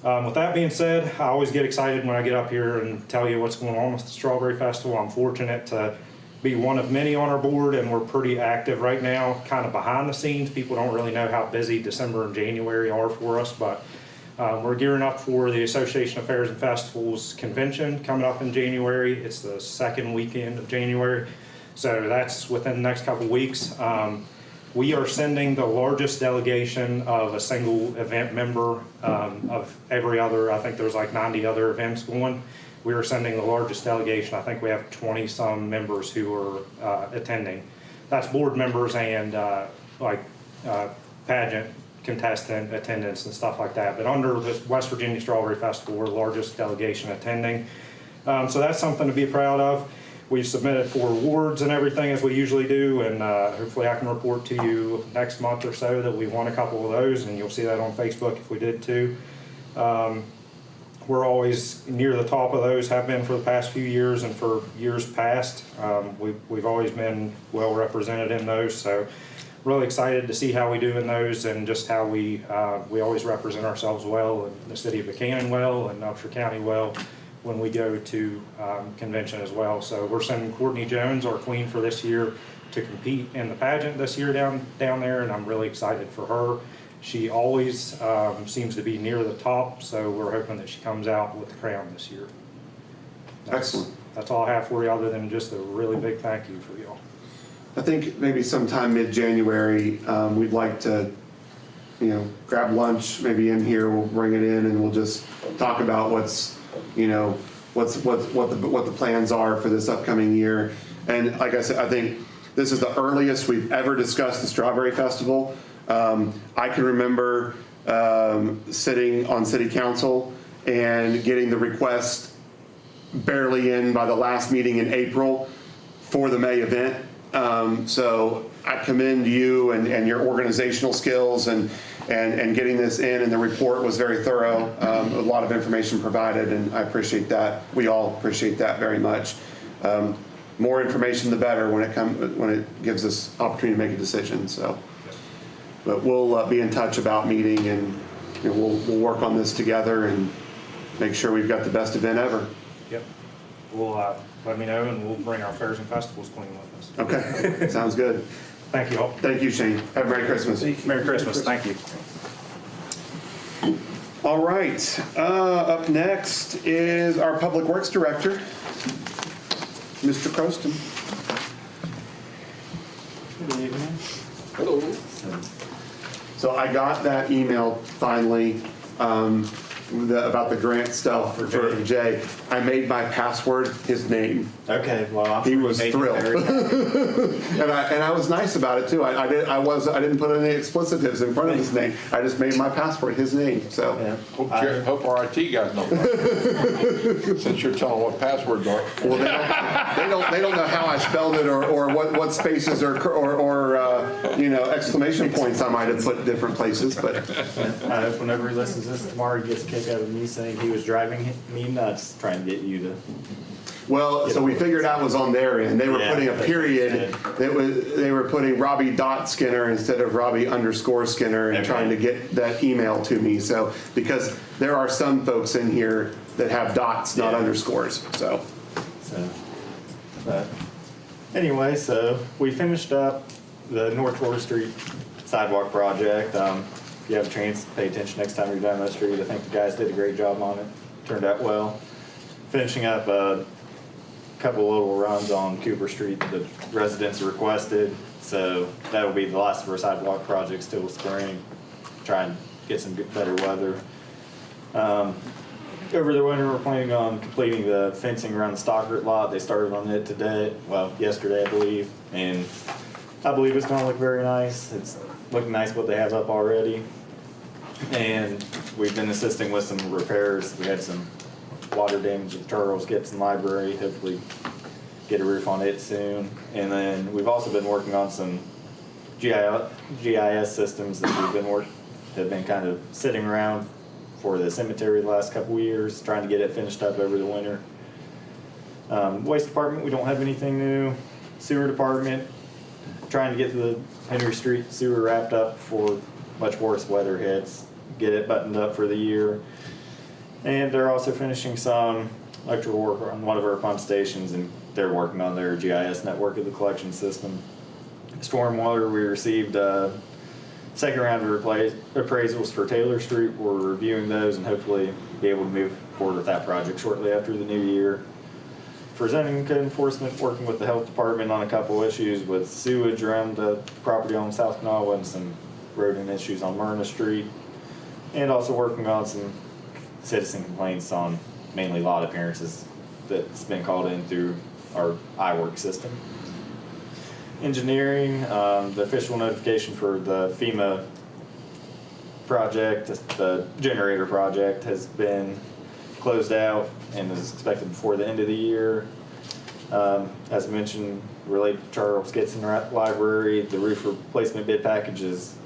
with that being said, I always get excited when I get up here and tell you what's going on with the Strawberry Festival. I'm fortunate to be one of many on our board, and we're pretty active right now, kind of behind the scenes. People don't really know how busy December and January are for us, but we're gearing up for the Association of Fairs and Festivals convention coming up in January. It's the second weekend of January, so that's within the next couple weeks. We are sending the largest delegation of a single event member of every other, I think there's like 90 other events going. We are sending the largest delegation. I think we have 20-some members who are attending. That's board members and pageant contestant attendance and stuff like that. But under the West Virginia Strawberry Festival, we're the largest delegation attending. So that's something to be proud of. We've submitted for awards and everything as we usually do, and hopefully I can report to you next month or so that we won a couple of those, and you'll see that on Facebook if we did too. We're always near the top of those, have been for the past few years and for years past. We've always been well represented in those, so really excited to see how we do in those and just how we always represent ourselves well and the city of Buckhannon well and Upshur County well when we go to convention as well. So we're sending Courtney Jones, our queen for this year, to compete in the pageant this year down there, and I'm really excited for her. She always seems to be near the top, so we're hoping that she comes out with the crown this year. Excellent. That's all I have for you, other than just a really big thank you for y'all. I think maybe sometime mid-January, we'd like to, grab lunch, maybe in here, we'll bring it in and we'll just talk about what the plans are for this upcoming year. And like I said, I think this is the earliest we've ever discussed the Strawberry Festival. I can remember sitting on city council and getting the request barely in by the last meeting in April for the May event. So I commend you and your organizational skills and getting this in, and the report was very thorough. A lot of information provided, and I appreciate that. We all appreciate that very much. More information, the better when it gives us opportunity to make a decision. So, but we'll be in touch about meeting, and we'll work on this together and make sure we've got the best event ever. Yep. We'll let me know, and we'll bring our fairs and festivals queen with us. Okay, sounds good. Thank you all. Thank you, Shane. Have a Merry Christmas. Merry Christmas. Thank you. All right, up next is our Public Works Director, Mr. Croston. Good evening. Hello. So I got that email finally about the grant stuff for Jay. I made my password his name. Okay, well, he was thrilled, and I was nice about it too. I didn't put any explicitives in front of his name. I just made my password his name. So Hope our IT guys know that. Since you're telling what passwords are. Well, they don't know how I spelled it or what spaces or exclamation points I might have put different places. But whenever he listens to this tomorrow, he gets a kick out of me saying he was driving me nuts trying to get you to. Well, so we figured out was on their end. They were putting a period. They were putting Robbie Skinner instead of Robbie _Skinner and trying to get that email to me. So because there are some folks in here that have dots, not underscores. But anyway, so we finished up the North 4th Street sidewalk project. If you have a chance to pay attention next time you're down that street, I think the guys did a great job on it. Turned out well. Finishing up a couple little runs on Cooper Street that the residents requested. So that'll be the last of our sidewalk projects till spring. Try and get some better weather. Over the winter, we're planning on completing the fencing around the Stockert lot. They started on it yesterday, I believe. And I believe it's going to look very nice. It's looking nice what they have up already. And we've been assisting with some repairs. We had some water damage at Charles Gibson Library. Hopefully get a roof on it soon. And then we've also been working on some GIS systems that have been kind of sitting around for the cemetery the last couple of years, trying to get it finished up over the winter. Waste department, we don't have anything new. Sewer department, trying to get the Henry Street sewer wrapped up before much worse weather hits, get it buttoned up for the year. And they're also finishing some electrical work on one of our pump stations, and they're working on their GIS network of the collection system. Stormwater, we received second round of appraisals for Taylor Street. We're reviewing those and hopefully be able to move forward with that project shortly after the new year. For zoning and code enforcement, working with the health department on a couple issues with sewage around the property on South Kanawha and some rodent issues on Myrna Street. And also working on some citizen complaints on mainly lot appearances that's been called in through our iWork system. Engineering, the official notification for the FEMA project, the generator project, has been closed out and is expected before the end of the year. As mentioned, related to Charles Gibson Library, the roof replacement bid package is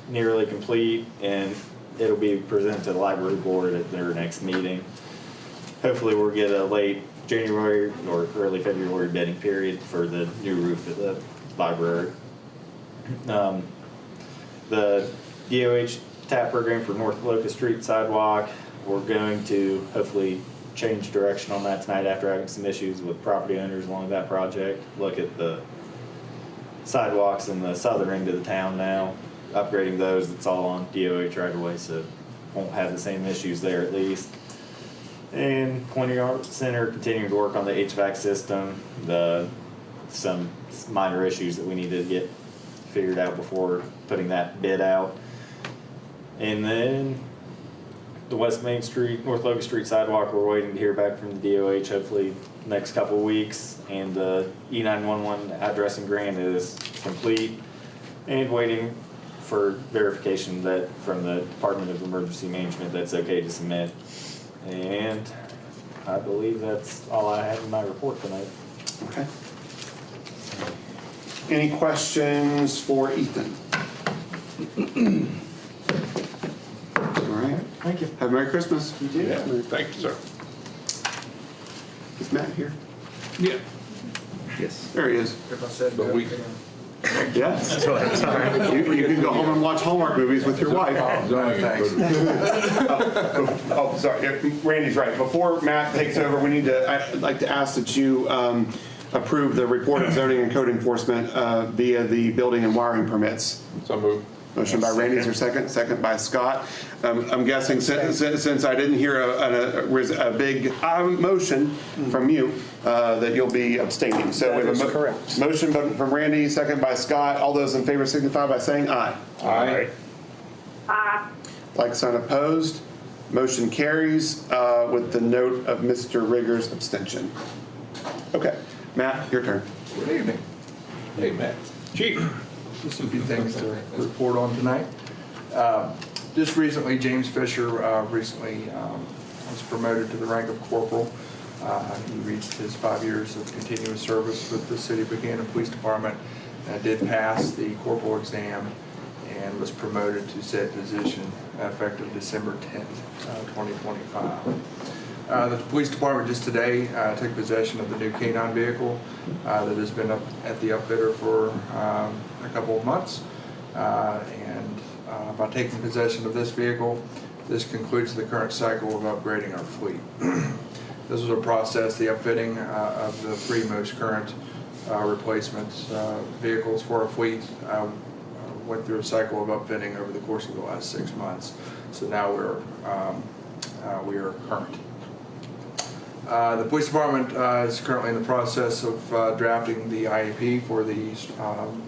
nearly complete, and it'll be presented to the library board at their next meeting. Hopefully we'll get a late January or early February bidding period for the new roof at the library. The DOH TAP program for North Locust Street sidewalk, we're going to hopefully change direction on that tonight after having some issues with property owners along that project. Look at the sidewalks in the southern end of the town now, upgrading those. It's all on DOH right away, so won't have the same issues there at least. And Pointy Arts Center continuing to work on the HVAC system, some minor issues that we need to get figured out before putting that bid out. And then the West Main Street, North Locust Street sidewalk, we're waiting to hear back from the DOH hopefully next couple of weeks. And the E911 addressing grant is complete and waiting for verification that from the Department of Emergency Management that's okay to submit. And I believe that's all I have in my report tonight. Okay. Any questions for Ethan? All right. Thank you. Have a Merry Christmas. You too. Yeah, thank you, sir. Is Matt here? Yeah. Yes. There he is. But we, Yes. You can go home and watch Hallmark movies with your wife. thanks. Oh, sorry. Randy's right. Before Matt takes over, I'd like to ask that you approve the report of zoning and code enforcement via the building and wiring permits. So moved. Motion by Randy, is there second? Second by Scott. I'm guessing since I didn't hear a big motion from you, that you'll be abstaining. So we have a correct. motion from Randy, second by Scott. All those in favor signify by saying aye. Aye. Like sign opposed. Motion carries with the note of Mr. Rigger's abstention. Okay, Matt, your turn. Good evening. Hey, Matt. Chief. Just a few things to report on tonight. Just recently, James Fisher recently was promoted to the rank of corporal. He reached his 5 years of continuous service with the City of Buckhannon Police Department, did pass the corporal exam, and was promoted to said position effective December 10th, 2025. The police department just today took possession of the new K9 vehicle that has been up at the upfitter for a couple of months. And by taking possession of this vehicle, this concludes the current cycle of upgrading our fleet. This was a process, the upfitting of the 3 most current replacement vehicles for our fleet went through a cycle of upfitting over the course of the last 6 months. So now we are current. The police department is currently in the process of drafting the IEP for the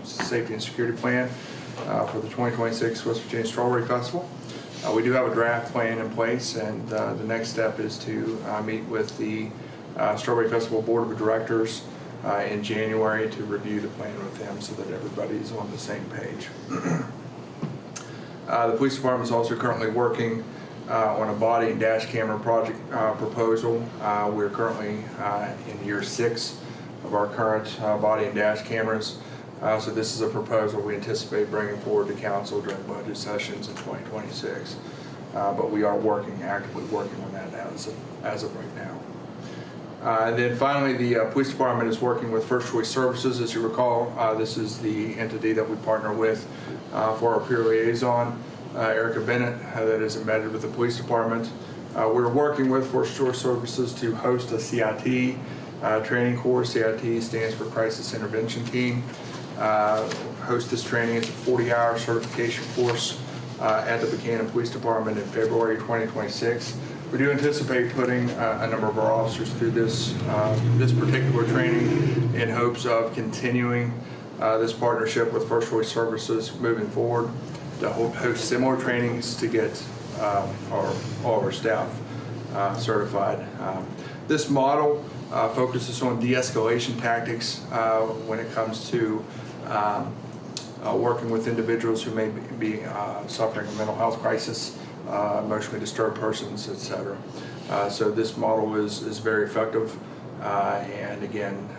safety and security plan for the 2026 West Virginia Strawberry Festival. We do have a draft plan in place, and the next step is to meet with the Strawberry Festival Board of Directors in January to review the plan with them so that everybody's on the same page. The police department is also currently working on a body and dash camera project proposal. We're currently in year 6 of our current body and dash cameras. So this is a proposal we anticipate bringing forward to council during budget sessions in 2026. But we are actively working on that as of right now. And then finally, the police department is working with First Choice Services. As you recall, this is the entity that we partner with for our peer liaison, Erica Bennett, that is embedded with the police department. We're working with First Choice Services to host a CIT training course. CIT stands for Crisis Intervention Team. Host this training. It's a 40-hour certification course at the Buckhannon Police Department in February 2026. We do anticipate putting a number of our officers through this particular training in hopes of continuing this partnership with First Choice Services moving forward to host similar trainings to get all of our staff certified. This model focuses on de-escalation tactics when it comes to working with individuals who may be suffering a mental health crisis, emotionally disturbed persons, etc. So this model is very effective, and again,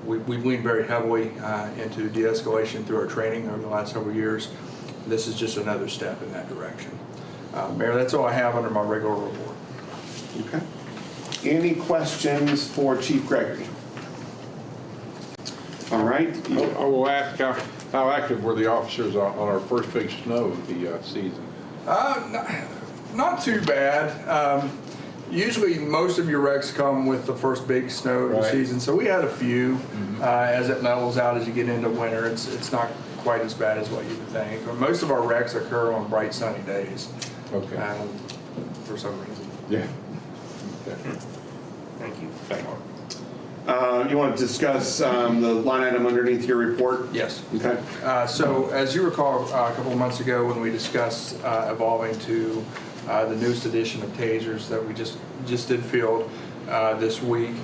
we've leaned very heavily into de-escalation through our training over the last several years. This is just another step in that direction. Mayor, that's all I have under my regular report. Okay. Any questions for Chief Gregory? All right. I will ask, how active were the officers on our first big snow of the season? Not too bad. Usually most of your wrecks come with the first big snow of the season, so we had a few. As it mellows out as you get into winter, it's not quite as bad as what you would think. But most of our wrecks occur on bright sunny days. Okay. For some reason. Yeah. Thank you. You want to discuss the line item underneath your report? Yes. Okay. So as you recall, a couple of months ago when we discussed evolving to the newest edition of tasers that we just did field this week,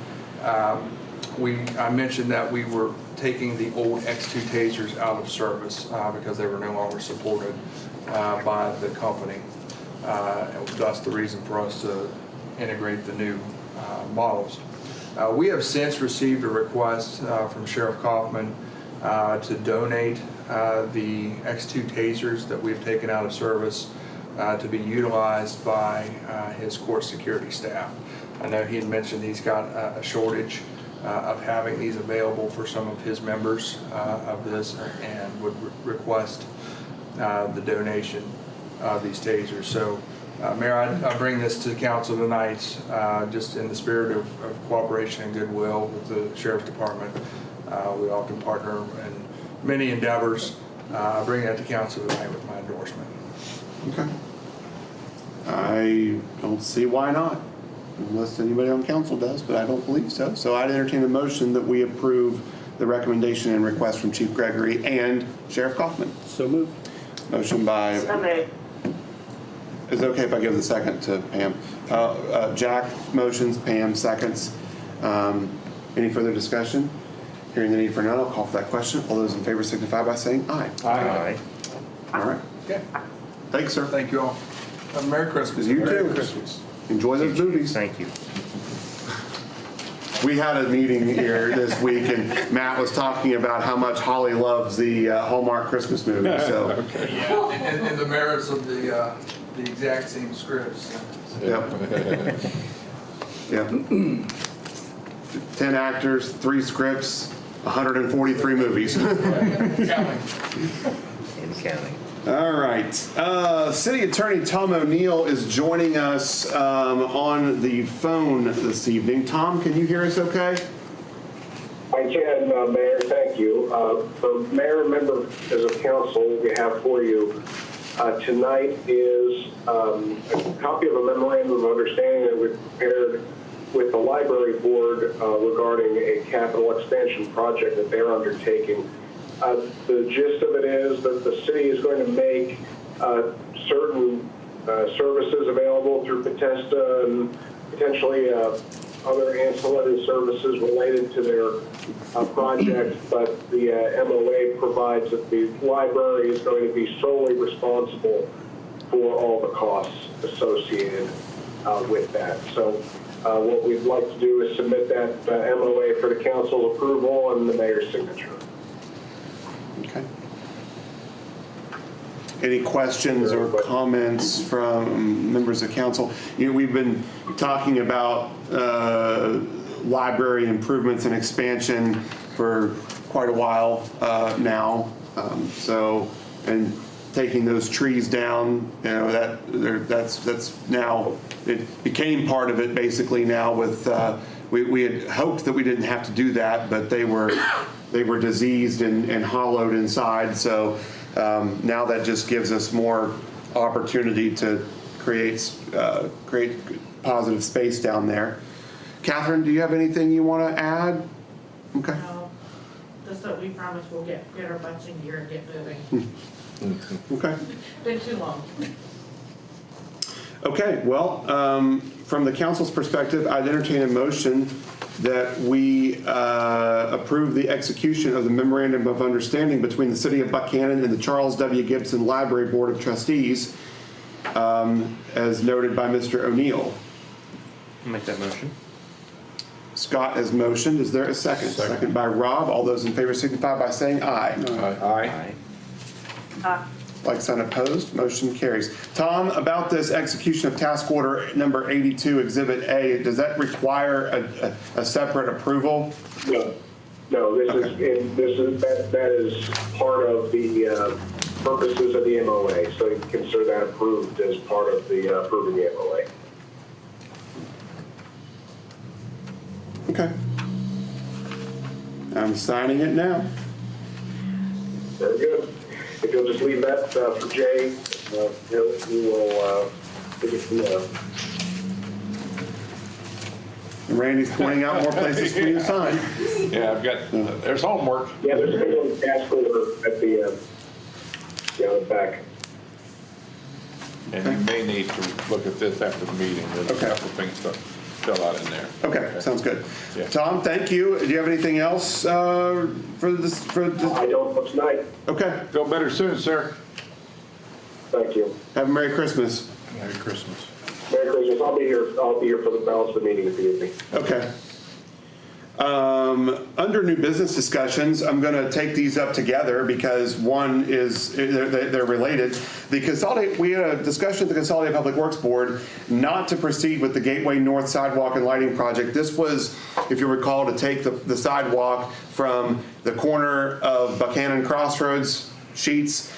I mentioned that we were taking the old X2 tasers out of service because they were no longer supported by the company. And thus the reason for us to integrate the new models. We have since received a request from Sheriff Kaufman to donate the X2 tasers that we've taken out of service to be utilized by his court security staff. I know he had mentioned he's got a shortage of having these available for some of his members of this and would request the donation of these tasers. So Mayor, I bring this to the council tonight just in the spirit of cooperation and goodwill with the Sheriff's Department. We often partner in many endeavors. I bring that to council tonight with my endorsement. Okay. I don't see why not, unless anybody on council does, but I don't believe so. So I'd entertain a motion that we approve the recommendation and request from Chief Gregory and Sheriff Kaufman. So moved. Motion by... Is it okay if I give the second to Pam? Jack motions, Pam seconds. Any further discussion? Hearing the need for none, I'll call for that question. All those in favor signify by saying aye. Aye. All right. Okay. Thanks, sir. Thank you all. Have a Merry Christmas. You Merry too. Christmas. Enjoy those movies. Thank you. We had a meeting here this week, and Matt was talking about how much Holly loves the Hallmark Christmas movies. So, Yeah, and the merits of the exact same scripts. yep. Yep. 10 actors, 3 scripts, 143 movies. Counting. And counting. All right. City Attorney Tom O'Neill is joining us on the phone this evening. Tom, can you hear us okay? I can, Mayor, thank you. For Mayor and members of council, we have for you tonight is a copy of a memorandum of understanding that we prepared with the library board regarding a capital expansion project that they're undertaking. The gist of it is that the city is going to make certain services available through Bethesda and potentially other ancillary services related to their project, but the MOA provides that the library is going to be solely responsible for all the costs associated with that. So what we'd like to do is submit that MOA for the council's approval and the mayor's signature. Okay. Any questions or comments from members of council? You know, we've been talking about library improvements and expansion for quite a while now. And taking those trees down, you know, that's now, it became part of it basically now with, we had hoped that we didn't have to do that, but they were diseased and hollowed inside. So now that just gives us more opportunity to create positive space down there. Catherine, do you have anything you want to add? Okay. No, just that we promise we'll get our butts in gear and get moving. Okay. Been too long. Okay, well, from the council's perspective, I'd entertain a motion that we approve the execution of the memorandum of understanding between the City of Buckhannon and the Charles W. Gibson Library Board of Trustees, as noted by Mr. O'Neill. I'll make that motion. Scott has motioned. Is there a second? Second by Rob. All those in favor signify by saying aye. Aye. All Like sign opposed, motion carries. Tom, about this execution of task order number 82, Exhibit A, does that require a separate approval? No, that is part of the purposes of the MOA, so you consider that approved as part of the approving the MOA. Okay. I'm signing it now. Very good. If you'll just leave that for Jay, he will take it from there. Randy's pointing out more places for you to sign. Yeah, I've got, there's homework. Yeah, there's a little task order at the back. And you may need to look at this after the meeting. There's a couple things to fill out in there. Okay, sounds good. Yeah. Tom, thank you. Do you have anything else for this? I don't for tonight. Okay. Feel better soon, sir. Thank you. Have a Merry Christmas. Merry Christmas. Merry Christmas. I'll be here for the balance of the meeting if you need me. Okay. Under new business discussions, I'm going to take these up together because one is, they're related. We had a discussion at the Consolidated Public Works Board not to proceed with the Gateway North Sidewalk and Lighting Project. This was, if you recall, to take the sidewalk from the corner of Buckhannon Crossroads Sheets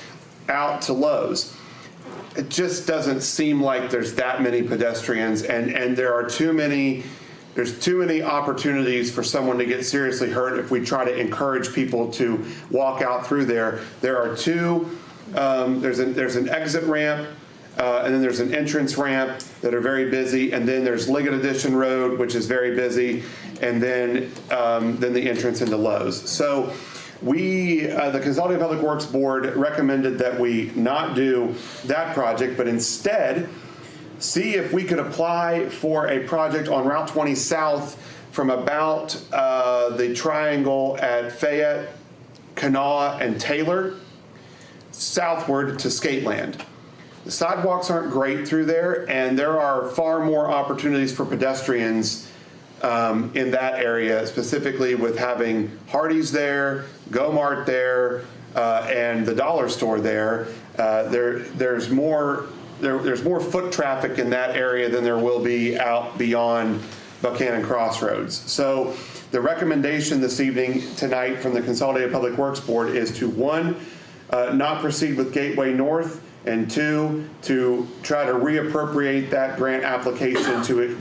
out to Lowe's. It just doesn't seem like there's that many pedestrians, and there's too many opportunities for someone to get seriously hurt if we try to encourage people to walk out through there. There are two, there's an exit ramp, and then there's an entrance ramp that are very busy, and then there's Liggett Addition Road, which is very busy, and then the entrance into Lowe's. So the Consolidated Public Works Board recommended that we not do that project, but instead see if we could apply for a project on Route 20 South from about the triangle at Fayette, Kanawha, and Taylor, southward to Skateland. The sidewalks aren't great through there, and there are far more opportunities for pedestrians in that area, specifically with having Hardee's there, Go-Mart there, and the dollar store there. There's more foot traffic in that area than there will be out beyond Buckhannon Crossroads. So the recommendation this evening, tonight, from the Consolidated Public Works Board is to, one, not proceed with Gateway North, and two, to try to reappropriate that grant application to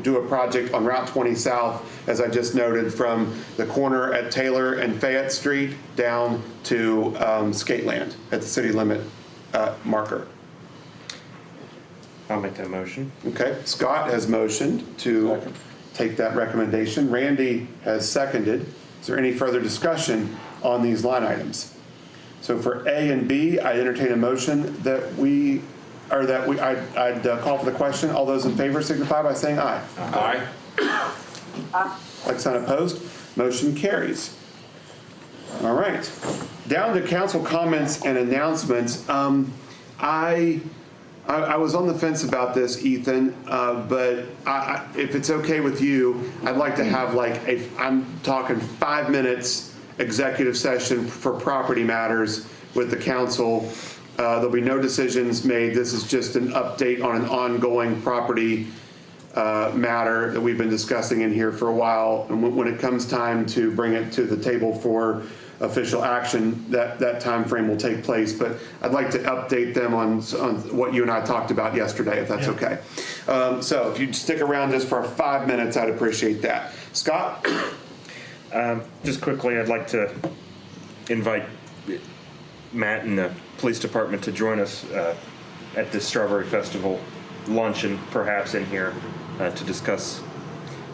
do a project on Route 20 South, as I just noted, from the corner at Taylor and Fayette Street down to Skateland at the city limit marker. I'll make that motion. Okay, Scott has motioned to take that recommendation. Randy has seconded. Is there any further discussion on these line items? So for A and B, I entertain a motion I'd call for the question. All those in favor signify by saying aye. Aye. Like sign opposed, motion carries. All right, down to council comments and announcements. I was on the fence about this, Ethan, but if it's okay with you, I'd like to have I'm talking 5 minutes executive session for property matters with the council. There'll be no decisions made. This is just an update on an ongoing property matter that we've been discussing in here for a while. And when it comes time to bring it to the table for official action, that time frame will take place. But I'd like to update them on what you and I talked about yesterday, if that's okay. So if you'd stick around just for 5 minutes, I'd appreciate that. Scott? Just quickly, I'd like to invite Matt and the police department to join us at this Strawberry Festival luncheon, perhaps in here, to discuss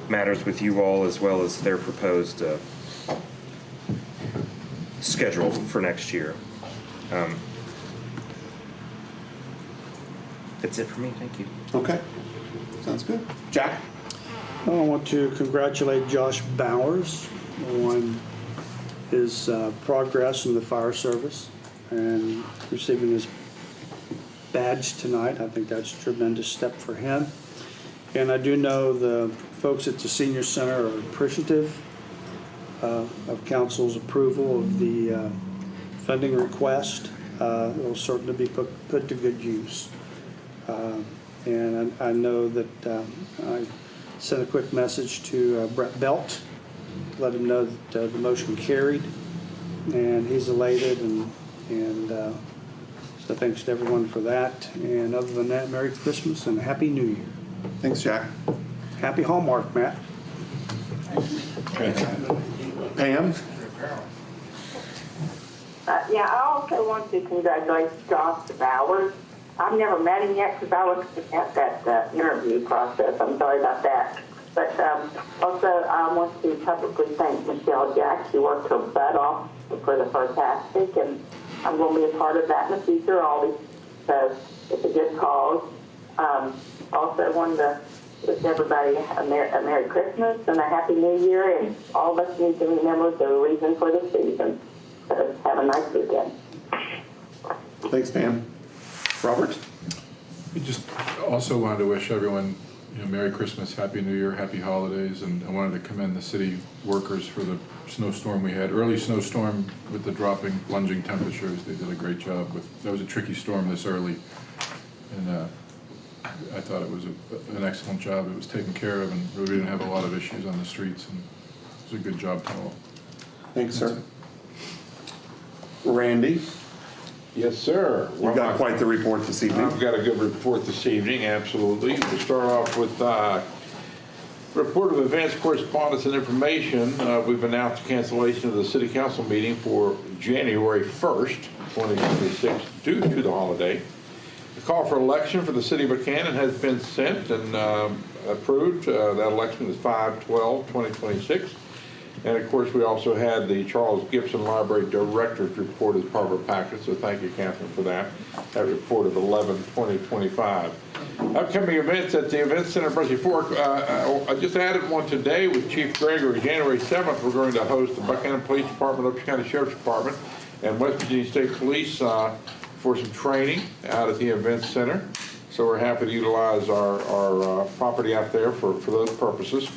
matters with you all, as well as their proposed schedule for next year. That's it for me. Thank you. Okay. Sounds good. Jack? I want to congratulate Josh Bowers on his progress in the fire service and receiving his badge tonight. I think that's a tremendous step for him. And I do know the folks at the Senior Center are appreciative of council's approval of the funding request. it'll certainly be put to good use. And I know that I sent a quick message to Brett Belt, let him know that the motion carried, and he's elated, and so thanks to everyone for that. And other than that, Merry Christmas and Happy New Year. Thanks, Jack. Happy Hallmark, Matt. Pam? Yeah, I also want to congratulate Josh Bowers. I've never met him yet because I was at that interview process. I'm sorry about that. But also, I want to publicly thank Michelle Jack. She worked her butt off for the Fantastic, and I'm going to be a part of that in the future always. So it's a good cause. Also wanted to wish everybody a Merry Christmas and a Happy New Year, and all of us need to remember the reason for the season. So have a nice weekend. Thanks, Pam. Robert? We just also wanted to wish everyone, Merry Christmas, Happy New Year, Happy Holidays, and I wanted to commend the city workers for the snowstorm we had. Early snowstorm with the plunging temperatures. They did a great job. That was a tricky storm this early, and I thought it was an excellent job. It was taken care of, and really didn't have a lot of issues on the streets, and it was a good job to all. Thanks, sir. Randy? Yes, sir. You've got quite the report this evening. I've got a good report this evening, absolutely. We'll start off with report of advance correspondence and information. We've announced cancellation of the City Council meeting for January 1st, 2026, due to the holiday. The call for election for the City of Buckhannon has been sent and approved. That election is 5/12/2026. And of course, we also had the Charles Gibson Library Director's report as part of our package, so thank you, Catherine, for that. That report of 11/20/25. Upcoming events at the Event Center, Brushy Fork. I just added one today with Chief Gregory. January 7th, we're going to host the Buckhannon Police Department, Upshur County Sheriff's Department, and West Virginia State Police for some training out at the Event Center. So we're happy to utilize our property out there for those purposes.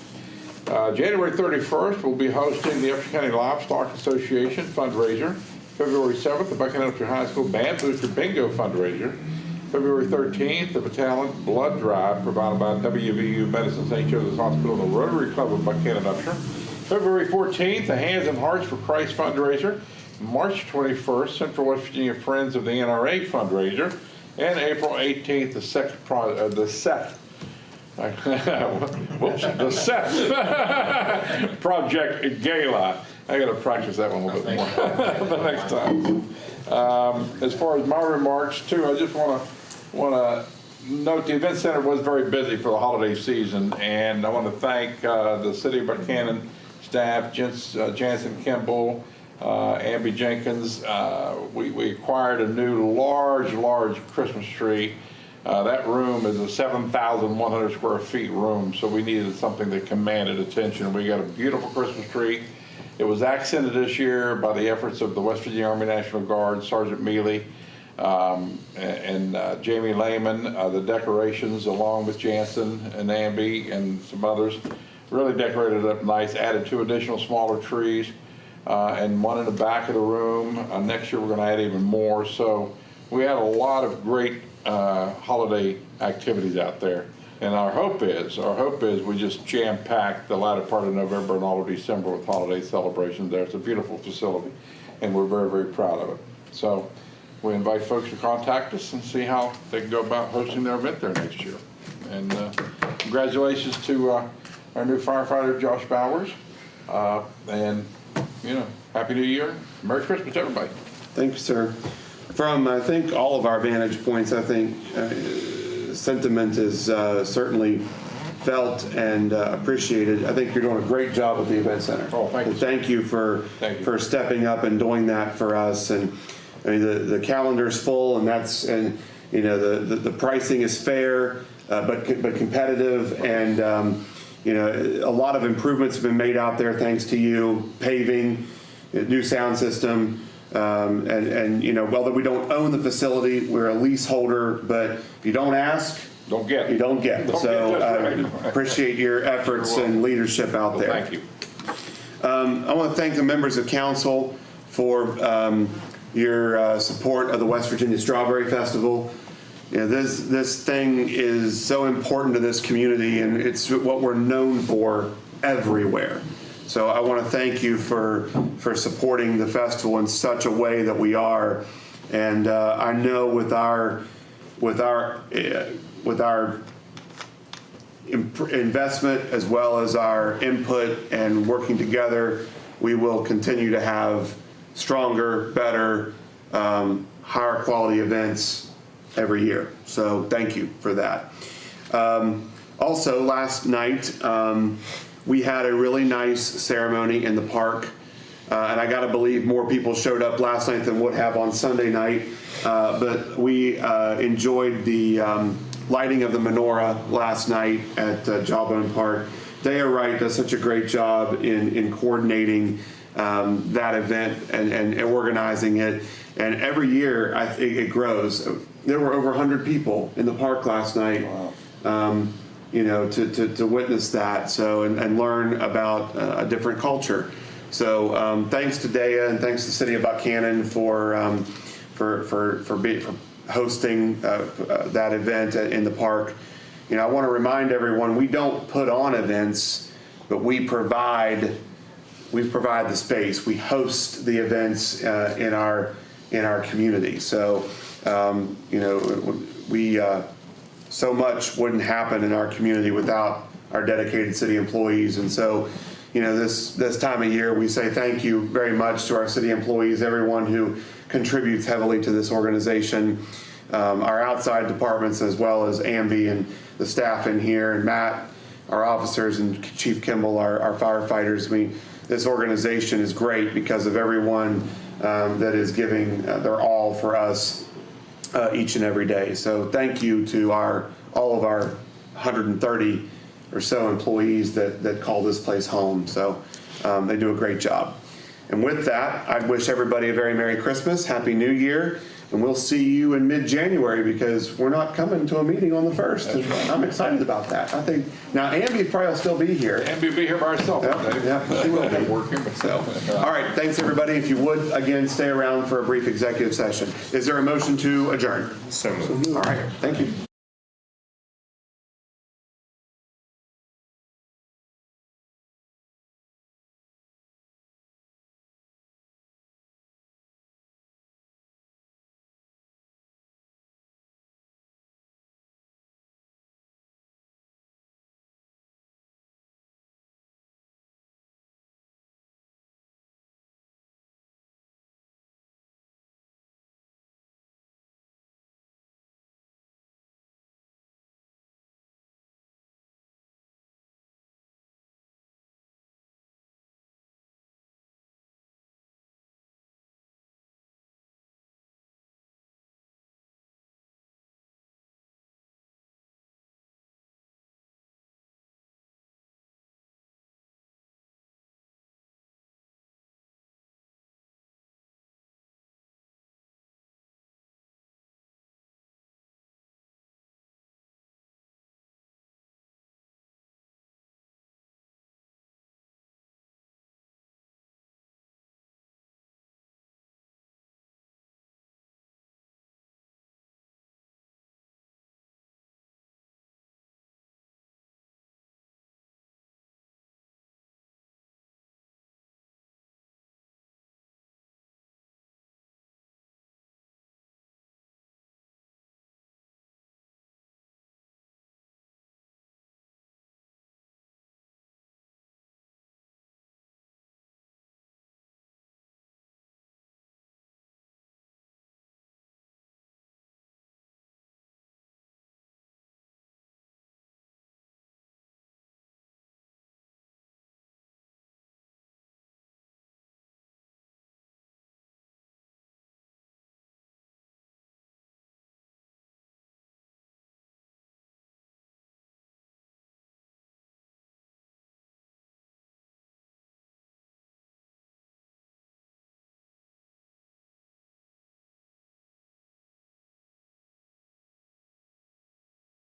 January 31st, we'll be hosting the Upshur County Livestock Association fundraiser. February 7th, the Buckhannon Upshur High School Band Booster Bingo fundraiser. February 13th, the Battalion Blood Drive provided by WVU Medicine St. Joseph's Hospital and the Rotary Club of Buckhannon Upshur. February 14th, the Hands and Hearts for Christ fundraiser. March 21st, Central West Virginia Friends of the NRA fundraiser. And April 18th, the Seth Project Gala. I got to practice that one a little bit more the next time. As far as my remarks too, I just want to note the Event Center was very busy for the holiday season, and I want to thank the City of Buckhannon staff, Jansen Kimball, Amby Jenkins. We acquired a new large Christmas tree. That room is a 7,100 square feet room, so we needed something that commanded attention. We got a beautiful Christmas tree. It was accented this year by the efforts of the West Virginia Army National Guard, Sergeant Mealy, and Jamie Lehman. The decorations, along with Jansen and Amby and some others, really decorated it up nice, added 2 additional smaller trees, and one in the back of the room. Next year we're going to add even more. So we had a lot of great holiday activities out there, and our hope is we just jam-pack the latter part of November and all of December with holiday celebrations there. It's a beautiful facility, and we're very proud of it. So we invite folks to contact us and see how they can go about hosting their event there next year. And congratulations to our new firefighter, Josh Bowers, and Happy New Year, Merry Christmas to everybody. Thank you, sir. From, I think, all of our vantage points, I think sentiment is certainly felt and appreciated. I think you're doing a great job at the Event Center. Oh, thank you. Thank you for stepping up and doing that for us. And I mean, the calendar's full, and the pricing is fair, but competitive, and a lot of improvements have been made out there thanks to you. Paving, new sound system. Whether we don't own the facility, we're a leaseholder, but if you don't ask, don't get. You don't get. So I appreciate your efforts and leadership out there. Thank you. I want to thank the members of council for your support of the West Virginia Strawberry Festival. You know, this thing is so important to this community, and it's what we're known for everywhere. So I want to thank you for supporting the festival in such a way that we are. And I know with our investment as well as our input and working together, we will continue to have stronger, better, higher quality events every year. So thank you for that. Also, last night, we had a really nice ceremony in the park. And I gotta believe more people showed up last night than would have on Sunday night. But we enjoyed the lighting of the menorah last night at Jawbone Park. Daya Wright does such a great job in coordinating that event and organizing it. And every year it grows. There were over 100 people in the park last night. Wow. You know, to witness that, so and learn about a different culture. So thanks to Daya and thanks to the City of Buckhannon for hosting that event in the park. You know, I want to remind everyone, we don't put on events, but we provide the space. We host the events in our community. So you know, we so much wouldn't happen in our community without our dedicated city employees. And so, you know, this time of year, we say thank you very much to our city employees, everyone who contributes heavily to this organization, our outside departments, as well as Amby and the staff in here, and Matt, our officers, and Chief Kimball, our firefighters. I mean, this organization is great because of everyone that is giving their all for us each and every day. So thank you to all of our 130 or so employees that call this place home. So they do a great job. And with that, I wish everybody a very Merry Christmas, Happy New Year, and we'll see you in mid-January because we're not coming to a meeting on the 1st. Right. I'm excited about that. I think, now Amby probably will still be here. Amby will be here by herself. Yeah, she will be. Working. So, all right, thanks everybody. If you would, again, stay around for a brief executive session. Is there a motion to adjourn? So moved. All right, thank you.